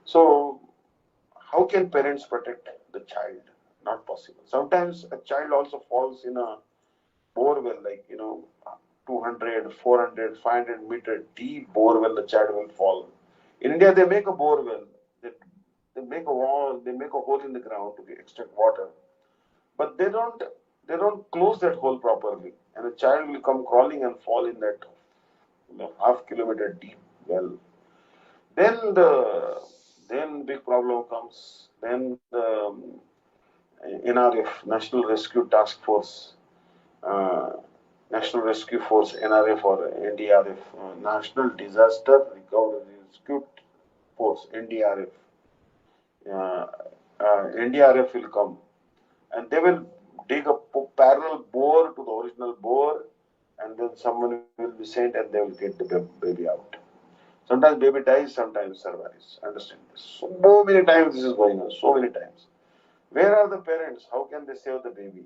So how can parents protect the child? Not possible. Sometimes a child also falls in a bore well, like 200, 400, 500-meter deep bore well. The child will fall. In India, they make a bore well. They make a wall. They make a hole in the ground to extract water, but they don't close that hole properly, and a child will come crawling and fall in that half-kilometer deep well. Then big problem comes. Then the NRF, National Rescue Task Force, uh, National Rescue Force, NRF or NDRF, National Disaster Recovery Rescue Force, NDRF. Uh, NDRF will come and they will dig a parallel bore to the original bore, and then someone will be sent and they will get the baby out. Sometimes baby dies, sometimes survives. Understand this? So many times this is going on, so many times. Where are the parents? How can they save the baby?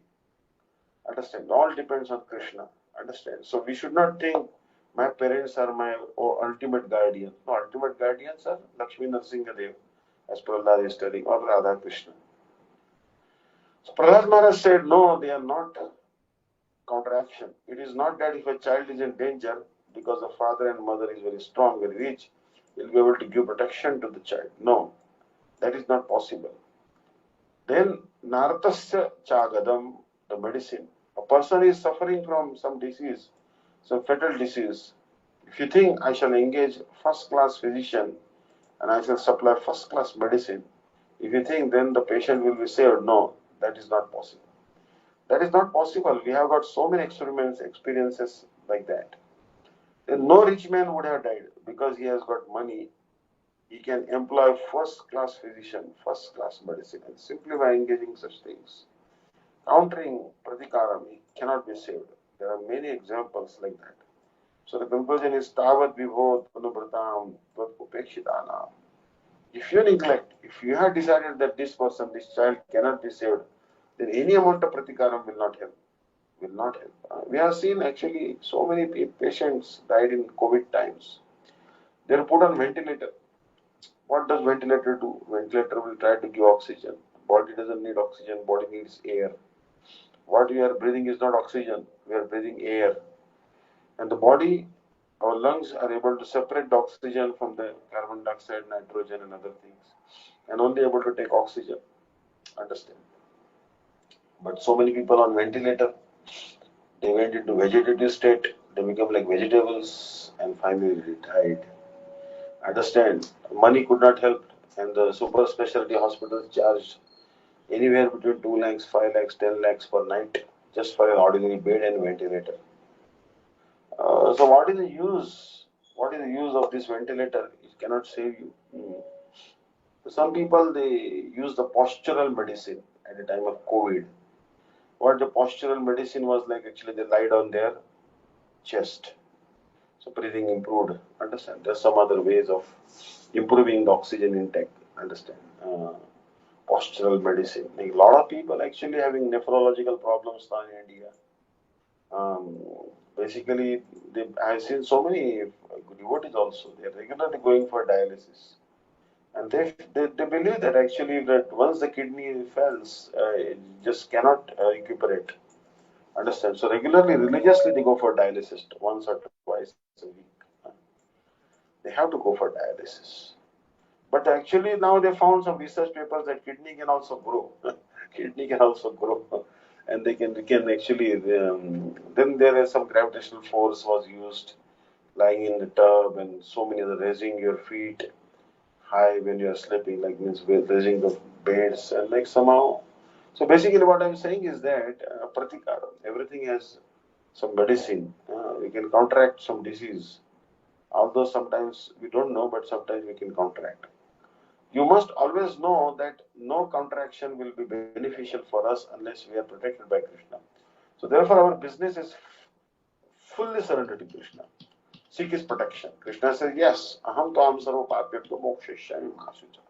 Understand? All depends on Krishna. Understand? So we should not think my parents are my ultimate guardian. No, ultimate guardians are Lakshmi Narsingadev, as Prahlad is telling, or Radha Krishna. So Prahlad Maharaj said, no, they are not counteraction. It is not that if a child is in danger, because the father and mother is very strong, very rich, will be able to give protection to the child. No, that is not possible. Then Nartasya Chagadam, the medicine. A person is suffering from some disease, some fatal disease. If you think I shall engage first class physician and I shall supply first class medicine, if you think then the patient will be saved, no, that is not possible. That is not possible. We have got so many experiments, experiences like that. Then no rich man would have died because he has got money. He can employ first class physician, first class medicine, and simply by engaging such things, countering pratikaram, he cannot be saved. There are many examples like that. So the conclusion is Tavat Vibho Tanubratam Tvat Upekshitanam. If you neglect, if you have decided that this person, this child cannot be saved, then any amount of pratikaram will not help. Will not help. We have seen actually so many patients died in COVID times. They are put on ventilator. What does ventilator do? Ventilator will try to give oxygen. Body doesn't need oxygen, body needs air. What we are breathing is not oxygen, we are breathing air. And the body, our lungs are able to separate the oxygen from the carbon dioxide, nitrogen and other things, and only able to take oxygen. Understand? But so many people on ventilator, they went into vegetative state, they become like vegetables and finally they died. Understand? Money could not help and the super specialty hospitals charged anywhere between 2 lakhs, 5 lakhs, 10 lakhs per night just for an ordinary bed and ventilator. So what is the use? What is the use of this ventilator? It cannot save you. Some people they use the postural medicine at the time of COVID. What the postural medicine was like, actually they lied on their chest. So breathing improved. Understand? There's some other ways of improving the oxygen intake. Understand? Postural medicine. Like a lot of people actually having nephrological problems now in India. Um, Basically, I've seen so many devotees also. They're regularly going for dialysis. And they believe that actually that once the kidney fails, it just cannot recuperate. Understand? So regularly, religiously, they go for dialysis once or twice a week. They have to go for dialysis. But actually, now they found some research papers that kidney can also grow. Kidney can also grow, and they can actually. Then there is some gravitational force was used, lying in the tub, and so many other raising your feet high when you are sleeping, like means raising the beds and like somehow. So basically, what I'm saying is that pratikara, everything has some medicine. We can counteract some disease, although sometimes we don't know, but sometimes we can counteract. You must always know that no counteraction will be beneficial for us unless we are protected by Krishna. So therefore our business is fully surrendered to Krishna. Seek his protection. Krishna says, yes, aham tvam sarva papyabhyo mokshayami masucha.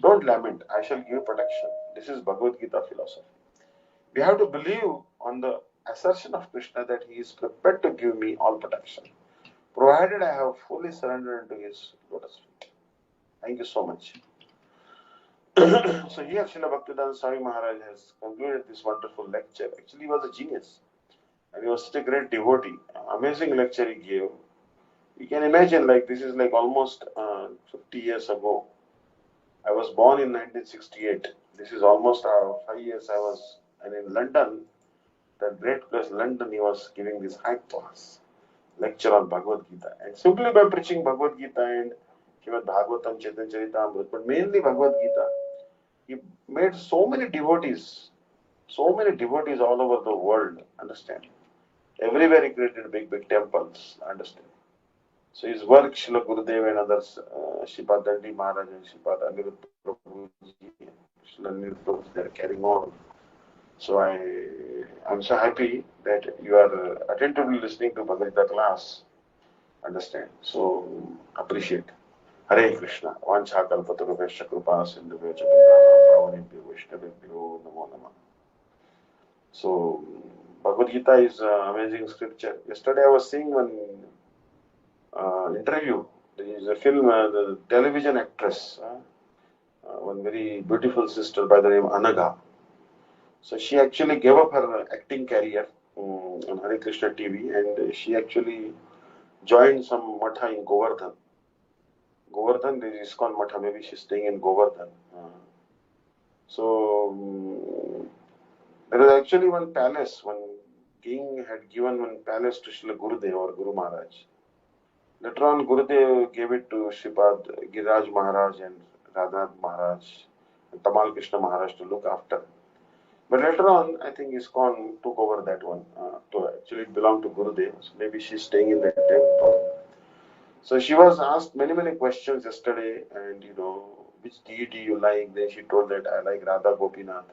Don't lament, I shall give protection. This is Bhagavad-Gita philosophy. We have to believe on the assertion of Krishna that he is prepared to give me all protection, provided I have fully surrendered into his lotus feet. Thank you so much. So here Srila Bhakti-Vidanta Swami Maharaj has concluded this wonderful lecture. Actually, he was a genius and he was such a great devotee. Amazing lecture he gave. You can imagine, like, this is like almost 50 years ago. I was born in 1968. This is almost 5 years I was, and in London, that great place London, he was giving this high class lecture on Bhagavad-Gita. And simply by preaching Bhagavad-Gita and Srimad Bhagavatam, Chaitanya Charitamrita, but mainly Bhagavad-Gita, he made so many devotees all over the world, understand. Everywhere he created big temples, understand. So his work, Srila Gurudev and others, Sripad Dandi Maharaj and Sripad Anirudh Prabhuji, Srila Anirudh Prabhuji, they are carrying on. So I'm so happy that you are attentively listening to Bhagavad-Gita class, understand. So appreciate. Hare Krishna. Vancha kalpatarubhesha kripa sindhubhesha bhavanebhyo vaishnavebhyo namo namah. So Bhagavad Gita is amazing scripture. Yesterday I was seeing one interview. There is a film, the television actress, one very beautiful sister by the name Anaga. So she actually gave up her acting career on Hare Krishna TV, and she actually joined some matha in Govardhan. Govardhan, there is ISKCON matha. Maybe she's staying in Govardhan. So there is actually one palace. One king had given one palace to Srila Gurudev or Guru Maharaj. Later on, Gurudev gave it to Sripad Giriraj Maharaj and Radhanath Maharaj and Tamal Krishna Maharaj to look after. But later on, I think ISKCON took over that one. So actually, it belonged to Gurudev. So maybe she's staying in that temple. So she was asked many questions yesterday, and which deity you like. Then she told that I like Radha Gopinath.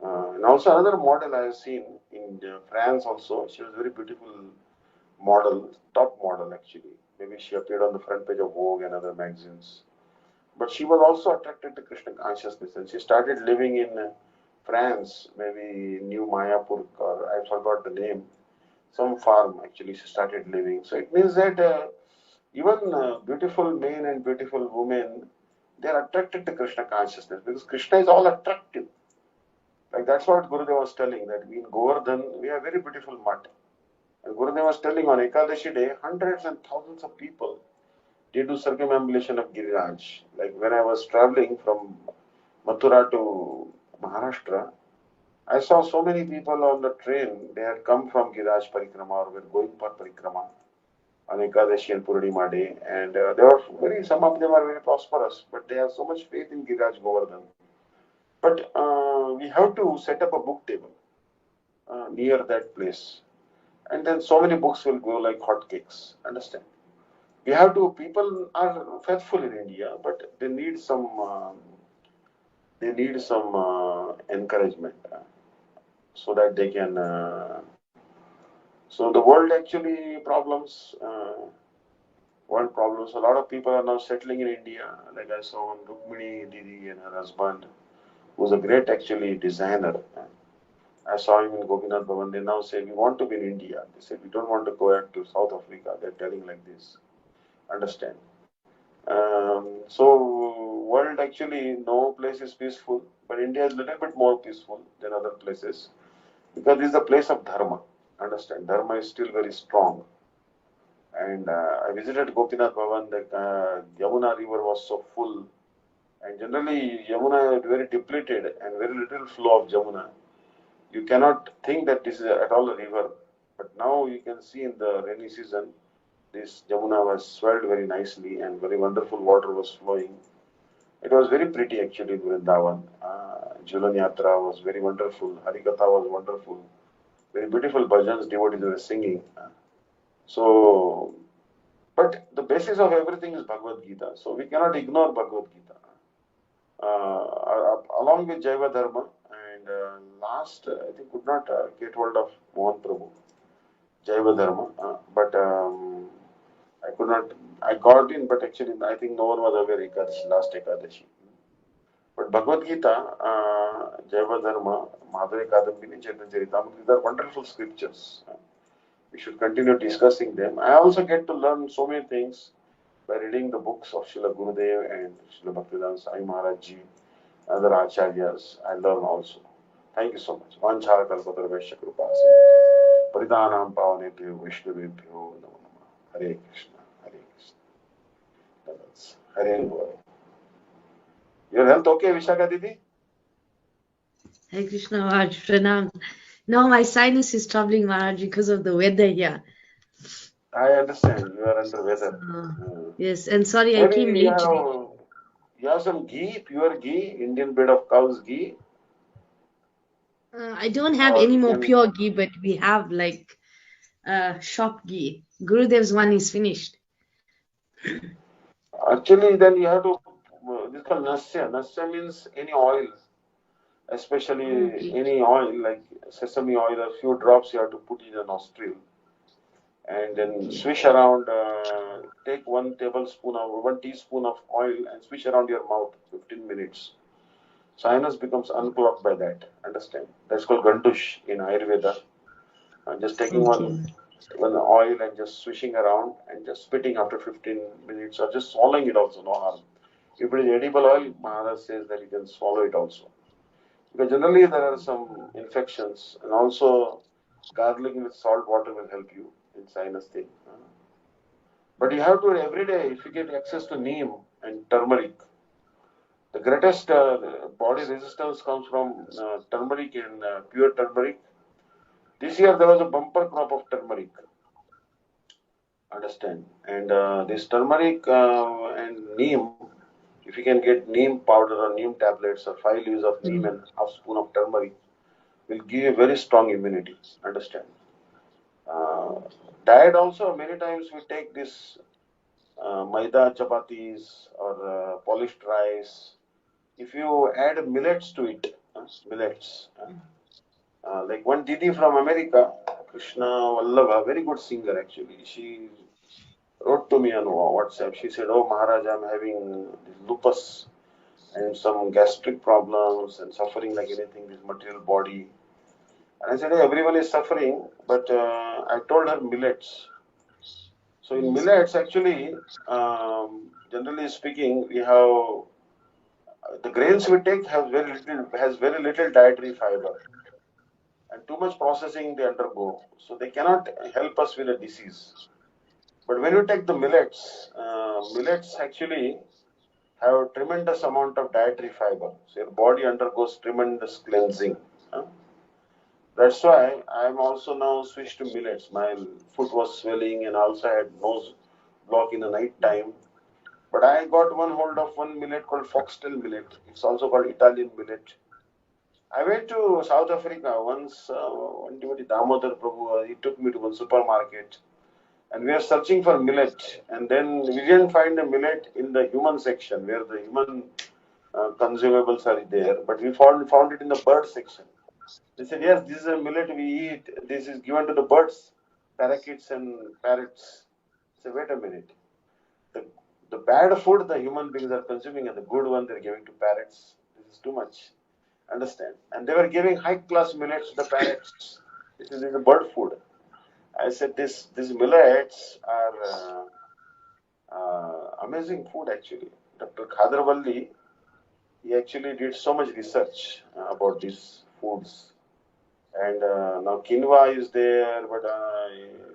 And also another model I have seen in France also. She was a very beautiful model, top model actually. Maybe she appeared on the front page of Vogue and other magazines. But she was also attracted to Krishna consciousness, and she started living in France, maybe New Mayapur, or I forgot the name, some farm actually she started living. So it means that even beautiful men and beautiful women, they are attracted to Krishna consciousness because Krishna is all attractive. Like that's what Gurudev was telling, that in Govardhan we have very beautiful mat. And Gurudev was telling on Ekadashi day, hundreds and thousands of people they do circumambulation of Giriraj. Like when I was traveling from Mathura to Maharashtra, I saw so many people on the train. They had come from Giriraj Parikrama or were going for Parikrama on Ekadashi and Purnima day, and they were some of them are very prosperous, but they have so much faith in Giriraj Govardhan. But we have to set up a book table near that place, and then so many books will go like hotcakes. Understand? We have to. People are faithful in India, but they need some encouragement so that they can. So the world actually problems. World problems. A lot of people are now settling in India. Like I saw one Rukmini Didi and her husband, who's a great actually designer. I saw him in Gopinath Bhavan. They now say we want to be in India. They said we don't want to go out to South Africa. They're telling like this. Understand? So world actually no place is peaceful, but India is a little bit more peaceful than other places because this is a place of dharma. Understand? Dharma is still very strong. And I visited Gopinath Bhavan. The Yamuna river was so full, and generally Yamuna is very depleted and very little flow of Yamuna. You cannot think that this is at all a river, but now you can see in the rainy season this Yamuna was swelled very nicely and very wonderful water was flowing. It was very pretty actually in Vrindavan. Jhulan Yatra was very wonderful. Harikatha was wonderful. Very beautiful bhajans devotees were singing. So, but the basis of everything is Bhagavad-Gita. So we cannot ignore Bhagavad-Gita. Along with Jaiva Dharma, and last, I think, could not get hold of Mohan Prabhu, Jaiva Dharma, but I could not, I got in, but actually, I think no one was aware Ekadashi, last Ekadashi. But Bhagavad Gita, Jaiva Dharma, Madhuri Kadambini, Chaitanya Charitamrita, these are wonderful scriptures. We should continue discussing them. I also get to learn so many things by reading the books of Srila Gurudev and Srila Bhakti-Vidanta Sai Maharaj Ji, other acharyas. I learn also. Thank you so much. Vanchara kalpatarvesya krupasi. Paridanam pavanebhyo Vishnuvebhyo namo namah. Hare Krishna, Hare Krishna. Hare Bol. Your health okay, Vishaka Didi? Hare Krishna Maharaj, pranam. No, my sinus is troubling Maharaj because of the weather here. I understand. You are under weather. Yes, and sorry I came late today. You have some ghee, pure ghee, Indian breed of cow's ghee? I don't have any more pure ghee, but we have like shop ghee. Gurudev's one is finished. Actually, then you have to, this is called nasya. Nasya means any oil, especially any oil like sesame oil, a few drops you have to put in the nostril. And then swish around, take 1 tablespoon or 1 teaspoon of oil and swish around your mouth 15 minutes. Sinus becomes unclogged by that. Understand? That's called gandush in Ayurveda. Just taking one oil and just swishing around and just spitting after 15 minutes or just swallowing it also, no harm. If it is edible oil, Maharaj says that you can swallow it also. Because generally there are some infections, and also gargling with salt water will help you in sinus thing. But you have to every day, if you get access to neem and turmeric, the greatest body resistance comes from turmeric and pure turmeric. This year there was a bumper crop of turmeric. Understand? And this turmeric and neem, if you can get neem powder or neem tablets or 5 leaves of neem and half spoon of turmeric, will give you very strong immunity. Understand? Uh, Diet also, many times we take this maida chapatis or polished rice. If you add millets to it, millets, like one Didi from America, Krishna Vallabha, very good singer actually. She wrote to me on WhatsApp. She said, "Oh Maharaj, I'm having lupus and some gastric problems and suffering like anything, this material body." And I said, "Hey, everyone is suffering," but I told her millets. So in millets, actually, generally speaking, we have the grains we take has very little dietary fiber, and too much processing they undergo, so they cannot help us with a disease. But when you take the millets, millets actually have tremendous amount of dietary fiber, so your body undergoes tremendous cleansing. That's why I'm also now switched to millets. My foot was swelling and also I had nose block in the night time. But I got one hold of one millet called foxtail millet. It's also called Italian millet. I went to South Africa once. One devotee, Damodar Prabhu, he took me to one supermarket, and we are searching for millet. And then we didn't find a millet in the human section where the human consumables are there, but we found it in the bird section. They said, "Yes, this is a millet we eat. This is given to the birds, parakeets and parrots." I said, "Wait a minute. The, the bad food the human beings are consuming and the good one they're giving to parrots. This is too much. Understand?" And they were giving high class millets to the parrots. This is the bird food. I said, these millets are amazing food actually. Dr. Khadarvalli, he actually did so much research about these foods. And now quinoa is there, but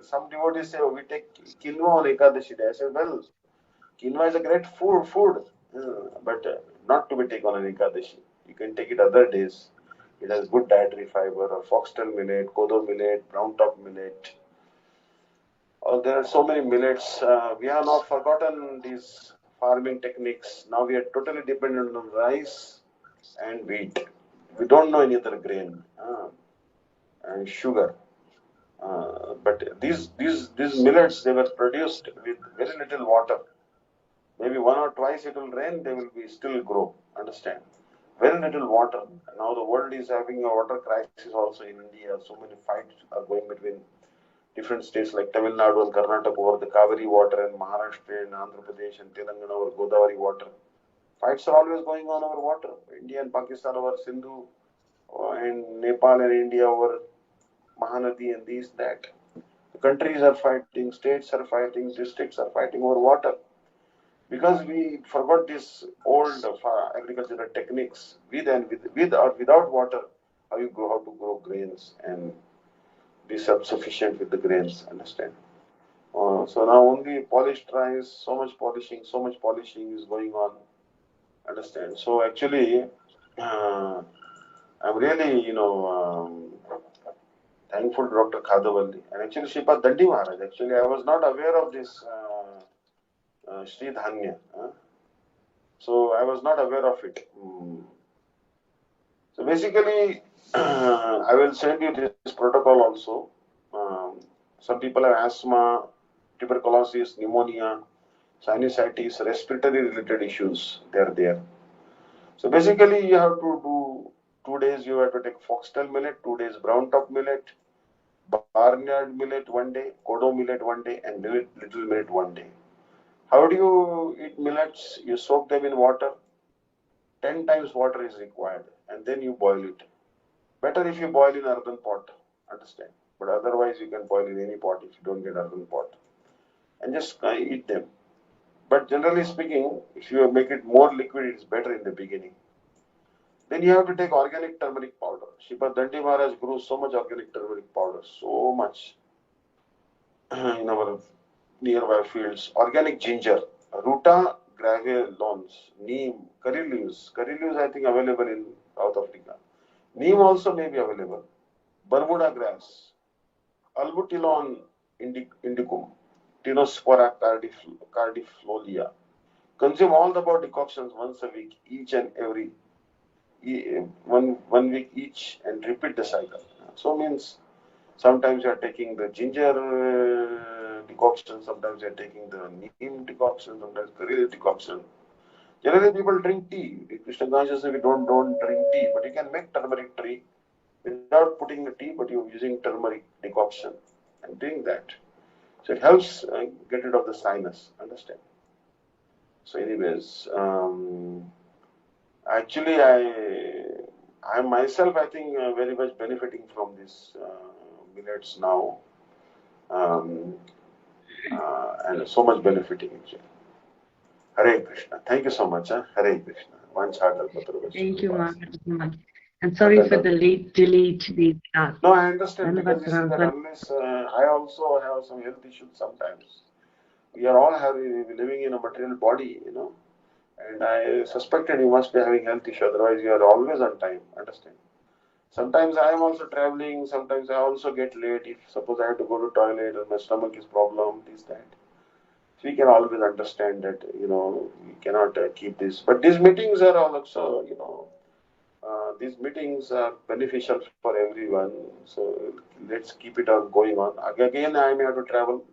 some devotees say, "Oh, we take quinoa on Ekadashi Day." I said, "Well, quinoa is a great food, but not to be taken on an Ekadashi. You can take it other days. It has good dietary fiber, or foxtail millet, kodo millet, brown top millet. Oh, there are so many millets. We have now forgotten these farming techniques. Now we are totally dependent on rice and wheat. We don't know any other grain and sugar. But these millets, they were produced with very little water. Maybe one or twice it will rain, they will be still grow. Understand? Very little water. Now the world is having a water crisis also in India. So many fights are going between different states like Tamil Nadu and Karnataka over the Kaveri water, and Maharashtra and Andhra Pradesh and Telangana over Godavari water. Fights are always going on over water. India and Pakistan over Sindhu, and Nepal and India over Mahanadi and these that. Countries are fighting, states are fighting, districts are fighting over water. Because we forgot these old agricultural techniques, with or without water, how to grow grains and be self-sufficient with the grains. Understand? So now only polished rice, so much polishing is going on. Understand? So actually, I'm really, thankful to Dr. Khadavalli and actually Sripad Dandi Maharaj. Actually, I was not aware of this Sri Dhanya. So I was not aware of it. So basically, I will send you this protocol also. Some people have asthma, tuberculosis, pneumonia, sinusitis, respiratory related issues. They are there. So basically, you have to do 2 days. You have to take foxtail millet, 2 days brown top millet, barnyard millet 1 day, kodo millet 1 day, and little millet 1 day. How do you eat millets? You soak them in water. 10 times water is required, and then you boil it. Better if you boil in earthen pot, understand? But otherwise, you can boil in any pot if you don't get earthen pot, and just eat them. But generally speaking, if you make it more liquid, it's better in the beginning. Then you have to take organic turmeric powder. Sripad Dandi Maharaj grew so much organic turmeric powder, so much in our nearby fields. Organic ginger, ruta graveolens, neem, curry leaves. Curry leaves, I think, available in South Africa. Neem also may be available. Bermuda grass, Albutilon indicum, Tinospora cardiflolia. Consume all the above decoctions once a week, each and every one week each, and repeat the cycle. So means sometimes you are taking the ginger decoction, sometimes you are taking the neem decoction, sometimes curry decoction. Generally, people drink tea. Krishna consciousness says we don't drink tea, but you can make turmeric tea without putting the tea, but you're using turmeric decoction and doing that. So it helps get rid of the sinus. Understand? So, anyways, actually, I myself, I think, very much benefiting from these millets now, um, and so much benefiting actually. Hare Krishna. Thank you so much. Hare Krishna. Thank you, Maharaj. And sorry for the late delay to the class. No, I understand, because you see that unless I also have some health issues sometimes. We are all living in a material body, and I suspected you must be having health issue. Otherwise, you are always on time. Understand? Sometimes I am also traveling. Sometimes I also get late. If suppose I have to go to toilet and my stomach is problem, this that. So we can always understand that we cannot keep this. But these meetings are also these meetings are beneficial for everyone. So let's keep it on going on. Again, I may have to travel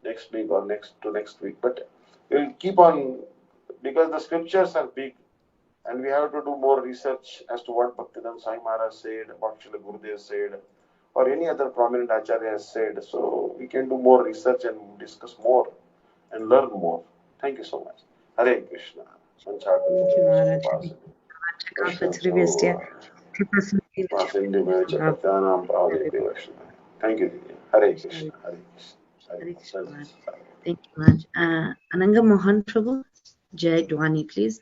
next week or next week, but we'll keep on, because the scriptures are big, and we have to do more research as to what Bhaktivedanta Swami Maharaj said, what Srila Gurudev said, or any other prominent Acharya has said. So we can do more research and discuss more and learn more. Thank you so much. Hare Krishna. Thank you, Maharaj. Thank you. Hare Krishna. Hare Krishna. Thank you, Maharaj. Ananga Mohan Prabhu, Jai Dwani, please.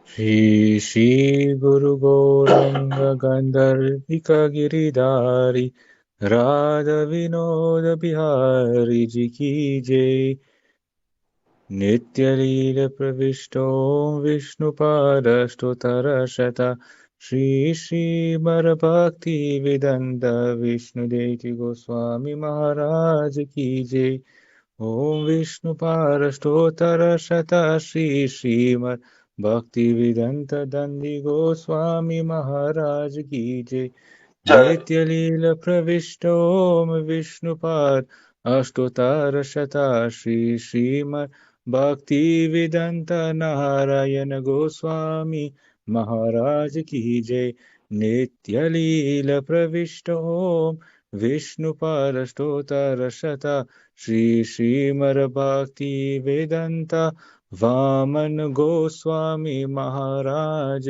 Shri Shri Guru Gauranga Gandharvika Giridhari Radha Vinoda Bihari Ji Ki Jai. Nitya Leela Pravishto Vishnu Pada Shata Shri Shri Mar Bhakti Vedanta Vishnu Devi Goswami Maharaj Ki Jai. Om Vishnu Parashtotara Shata Shri Srimad Bhakti-Vidanta Dandi Goswami Maharaj Ki Jai. Nitya Leela Pravishto Om Vishnu Pad Ashtotara Shata Shri Srimad Bhakti-Vidanta Narayana Goswami Maharaj Ki Jai. Nitya Leela Pravishto Om Vishnu Parashtotara Shata Shri Srimad Bhakti Vedanta Vaman Goswami Maharaj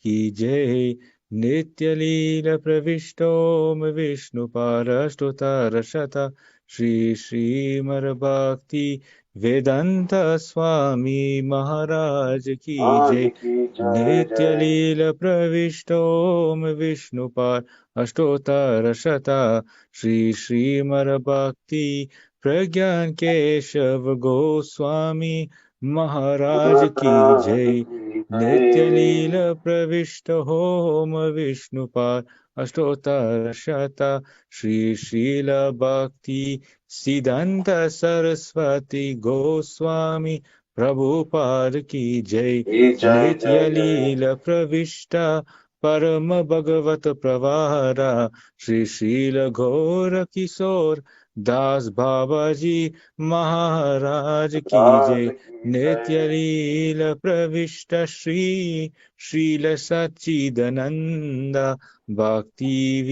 Ki Jai. Nitya Leela Pravishto Vishnu Parashtotara Shata Shri Srimad Bhakti Vedanta Swami Maharaj Ki Jai. Nitya Leela Pravishto Vishnu Parashtotara Shata Shri Srimad Bhakti Pragyan Keshav Goswami Maharaj Ki Jai. Nitya Leela Pravishta Homa Vishnupad Ashtotara Shata Shri Srila Bhakti Siddhanta Saraswati Goswami Prabhupada Ki Jai. Nitya Leela Pravishta Parama Bhagavata Pravara Shri Srila Ghora Kishore Das Babaji Maharaj Ki Jai. Nitya Leela Pravishta Shri Srila Sachidananda Bhakti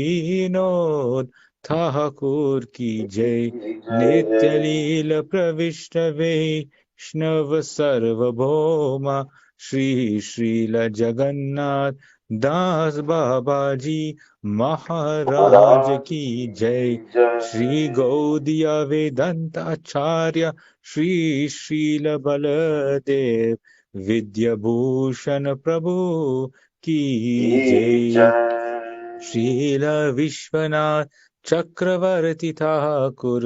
Vinod Thakur Ki Jai. Nitya Leela Pravishta Vaishnava Sarvabhoma Shri Srila Jagannath Das Babaji Maharaj Ki Jai. Shri Gaudiya Vedanta Acharya Shri Srila Baladev Vidya Bhushan Prabhu की जय। श्रीला विश्वनाथ चक्रवर्ती ठाकुर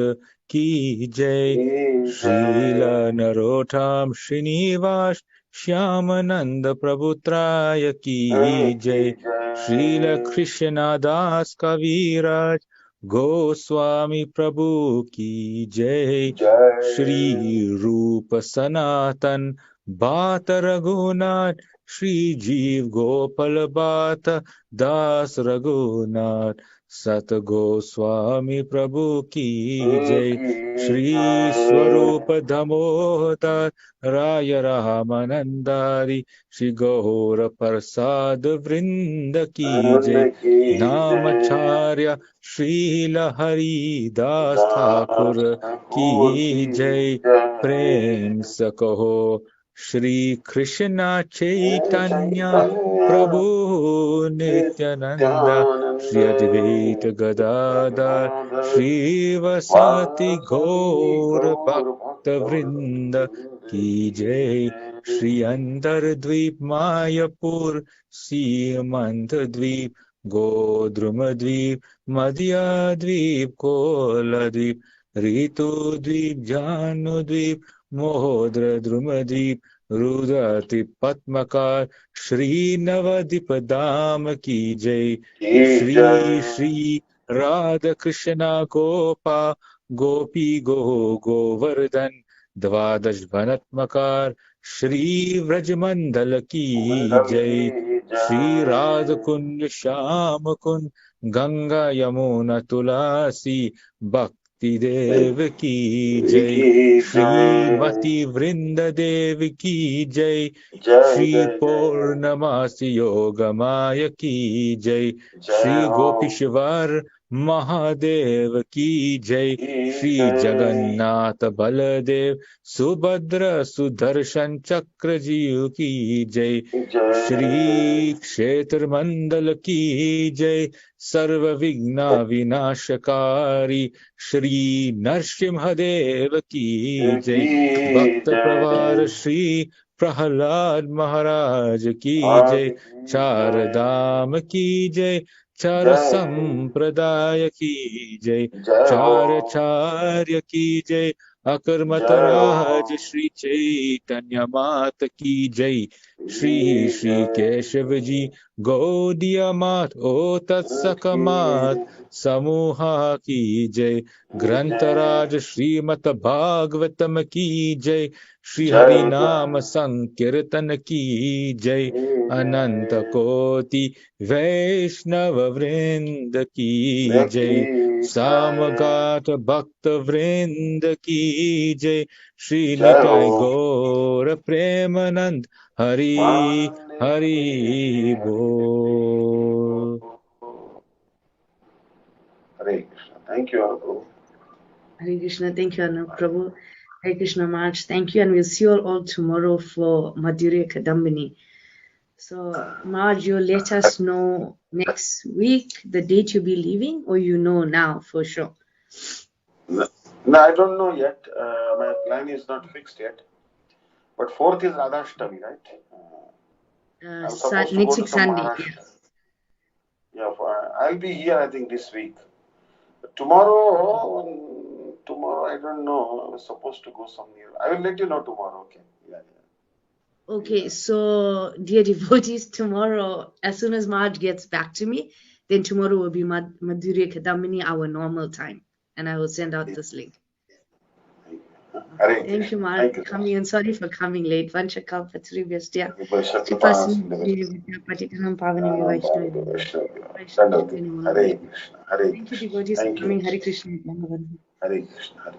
की जय। श्रीला नरोत्तम श्रीनिवास श्यामानंद प्रभुत्राय की जय। श्रीला कृष्णदास कविराज गोस्वामी प्रभु की जय। श्री रूप सनातन बात रघुनाथ श्री जीव गोपाल बात दास रघुनाथ सत गोस्वामी प्रभु की जय। श्री स्वरूप दामोदर राय रामानंदारी श्री गौर प्रसाद वृंद की जय। नामचार्य श्रील हरिदास ठाकुर की जय। प्रेम से कहो श्री कृष्ण चैतन्य प्रभु नित्यानंद श्री अद्वैत गदाधर श्रीवासदि गौर भक्त वृंद की जय। श्री अंतरद्वीप मायापुर सीमंत द्वीप गोद्रुम द्वीप मध्य कोल द्वीप ऋतु द्वीप जानु द्वीप मोहोद्र द्रुम द्वीप रुदति पद्मकार श्री नवद्वीप धाम की जय। श्री श्री राधा कृष्ण गोपा गोपी गोवर्धन द्वादश वनात्मकार श्री व्रजमंडल की जय। श्री राधा कुंज श्याम कुंज गंगा यमुना तुलसी भक्ति देव की जय। श्रीमती वृंद देव की जय। श्री पौर्णमासी योग माया की जय। श्री गोपीश्वर महादेव की जय। श्री जगन्नाथ बलदेव सुभद्र सुदर्शन चक्र जीव की जय। श्री क्षेत्र मंडल की जय। सर्व विघ्न विनाशकारी श्री नरसिंहदेव की जय। भक्त प्रवार श्री प्रहलाद महाराज की जय। चार धाम की जय। चार संप्रदाय की जय। चार चार्य की जय। अकर्मत राज श्री चैतन्य मात की जय। श्री श्री केशव जी गौड़िया मात ओ तत्सक मात समूहा की जय। ग्रंथराज श्रीमद भागवतम की जय। श्री हरि नाम संकीर्तन की जय। अनंत कोटि वैष्णव वृंद की जय। सामगात भक्त वृंद की जय। श्री निताय गौर प्रेमानंद हरि हरि बोल। Hare Krishna. Thank you, Anup. Hare Krishna. Thank you, Anup Prabhu. Hare Krishna Maharaj. Thank you, and we'll see you all tomorrow for Madhurya Kadambini. So, Maharaj, you'll let us know next week the date you'll be leaving, or you know now for sure? No, I don't know yet. My plan is not fixed yet. But 4th is Radhashtami, right? I'm supposed to Next go week to Sunday. Maharashtra. Yeah, I'll be here, I think, this week. But tomorrow, I don't know. I'm supposed to go somewhere. I will let you know tomorrow, okay? Yeah. Okay, so dear devotees, tomorrow, as soon as Maharaj gets back to me, then tomorrow will be Madhurya Kadambini, our normal time. And I will send out this link. Thank you, Maharaj, for coming, and sorry for coming late. Vanchakalpatarubhyascha Kripasindhubhyavadya Patitanam Pavanam Vaishnava. Thank you, devotees, for coming. Hare Krishna. Hare Krishna.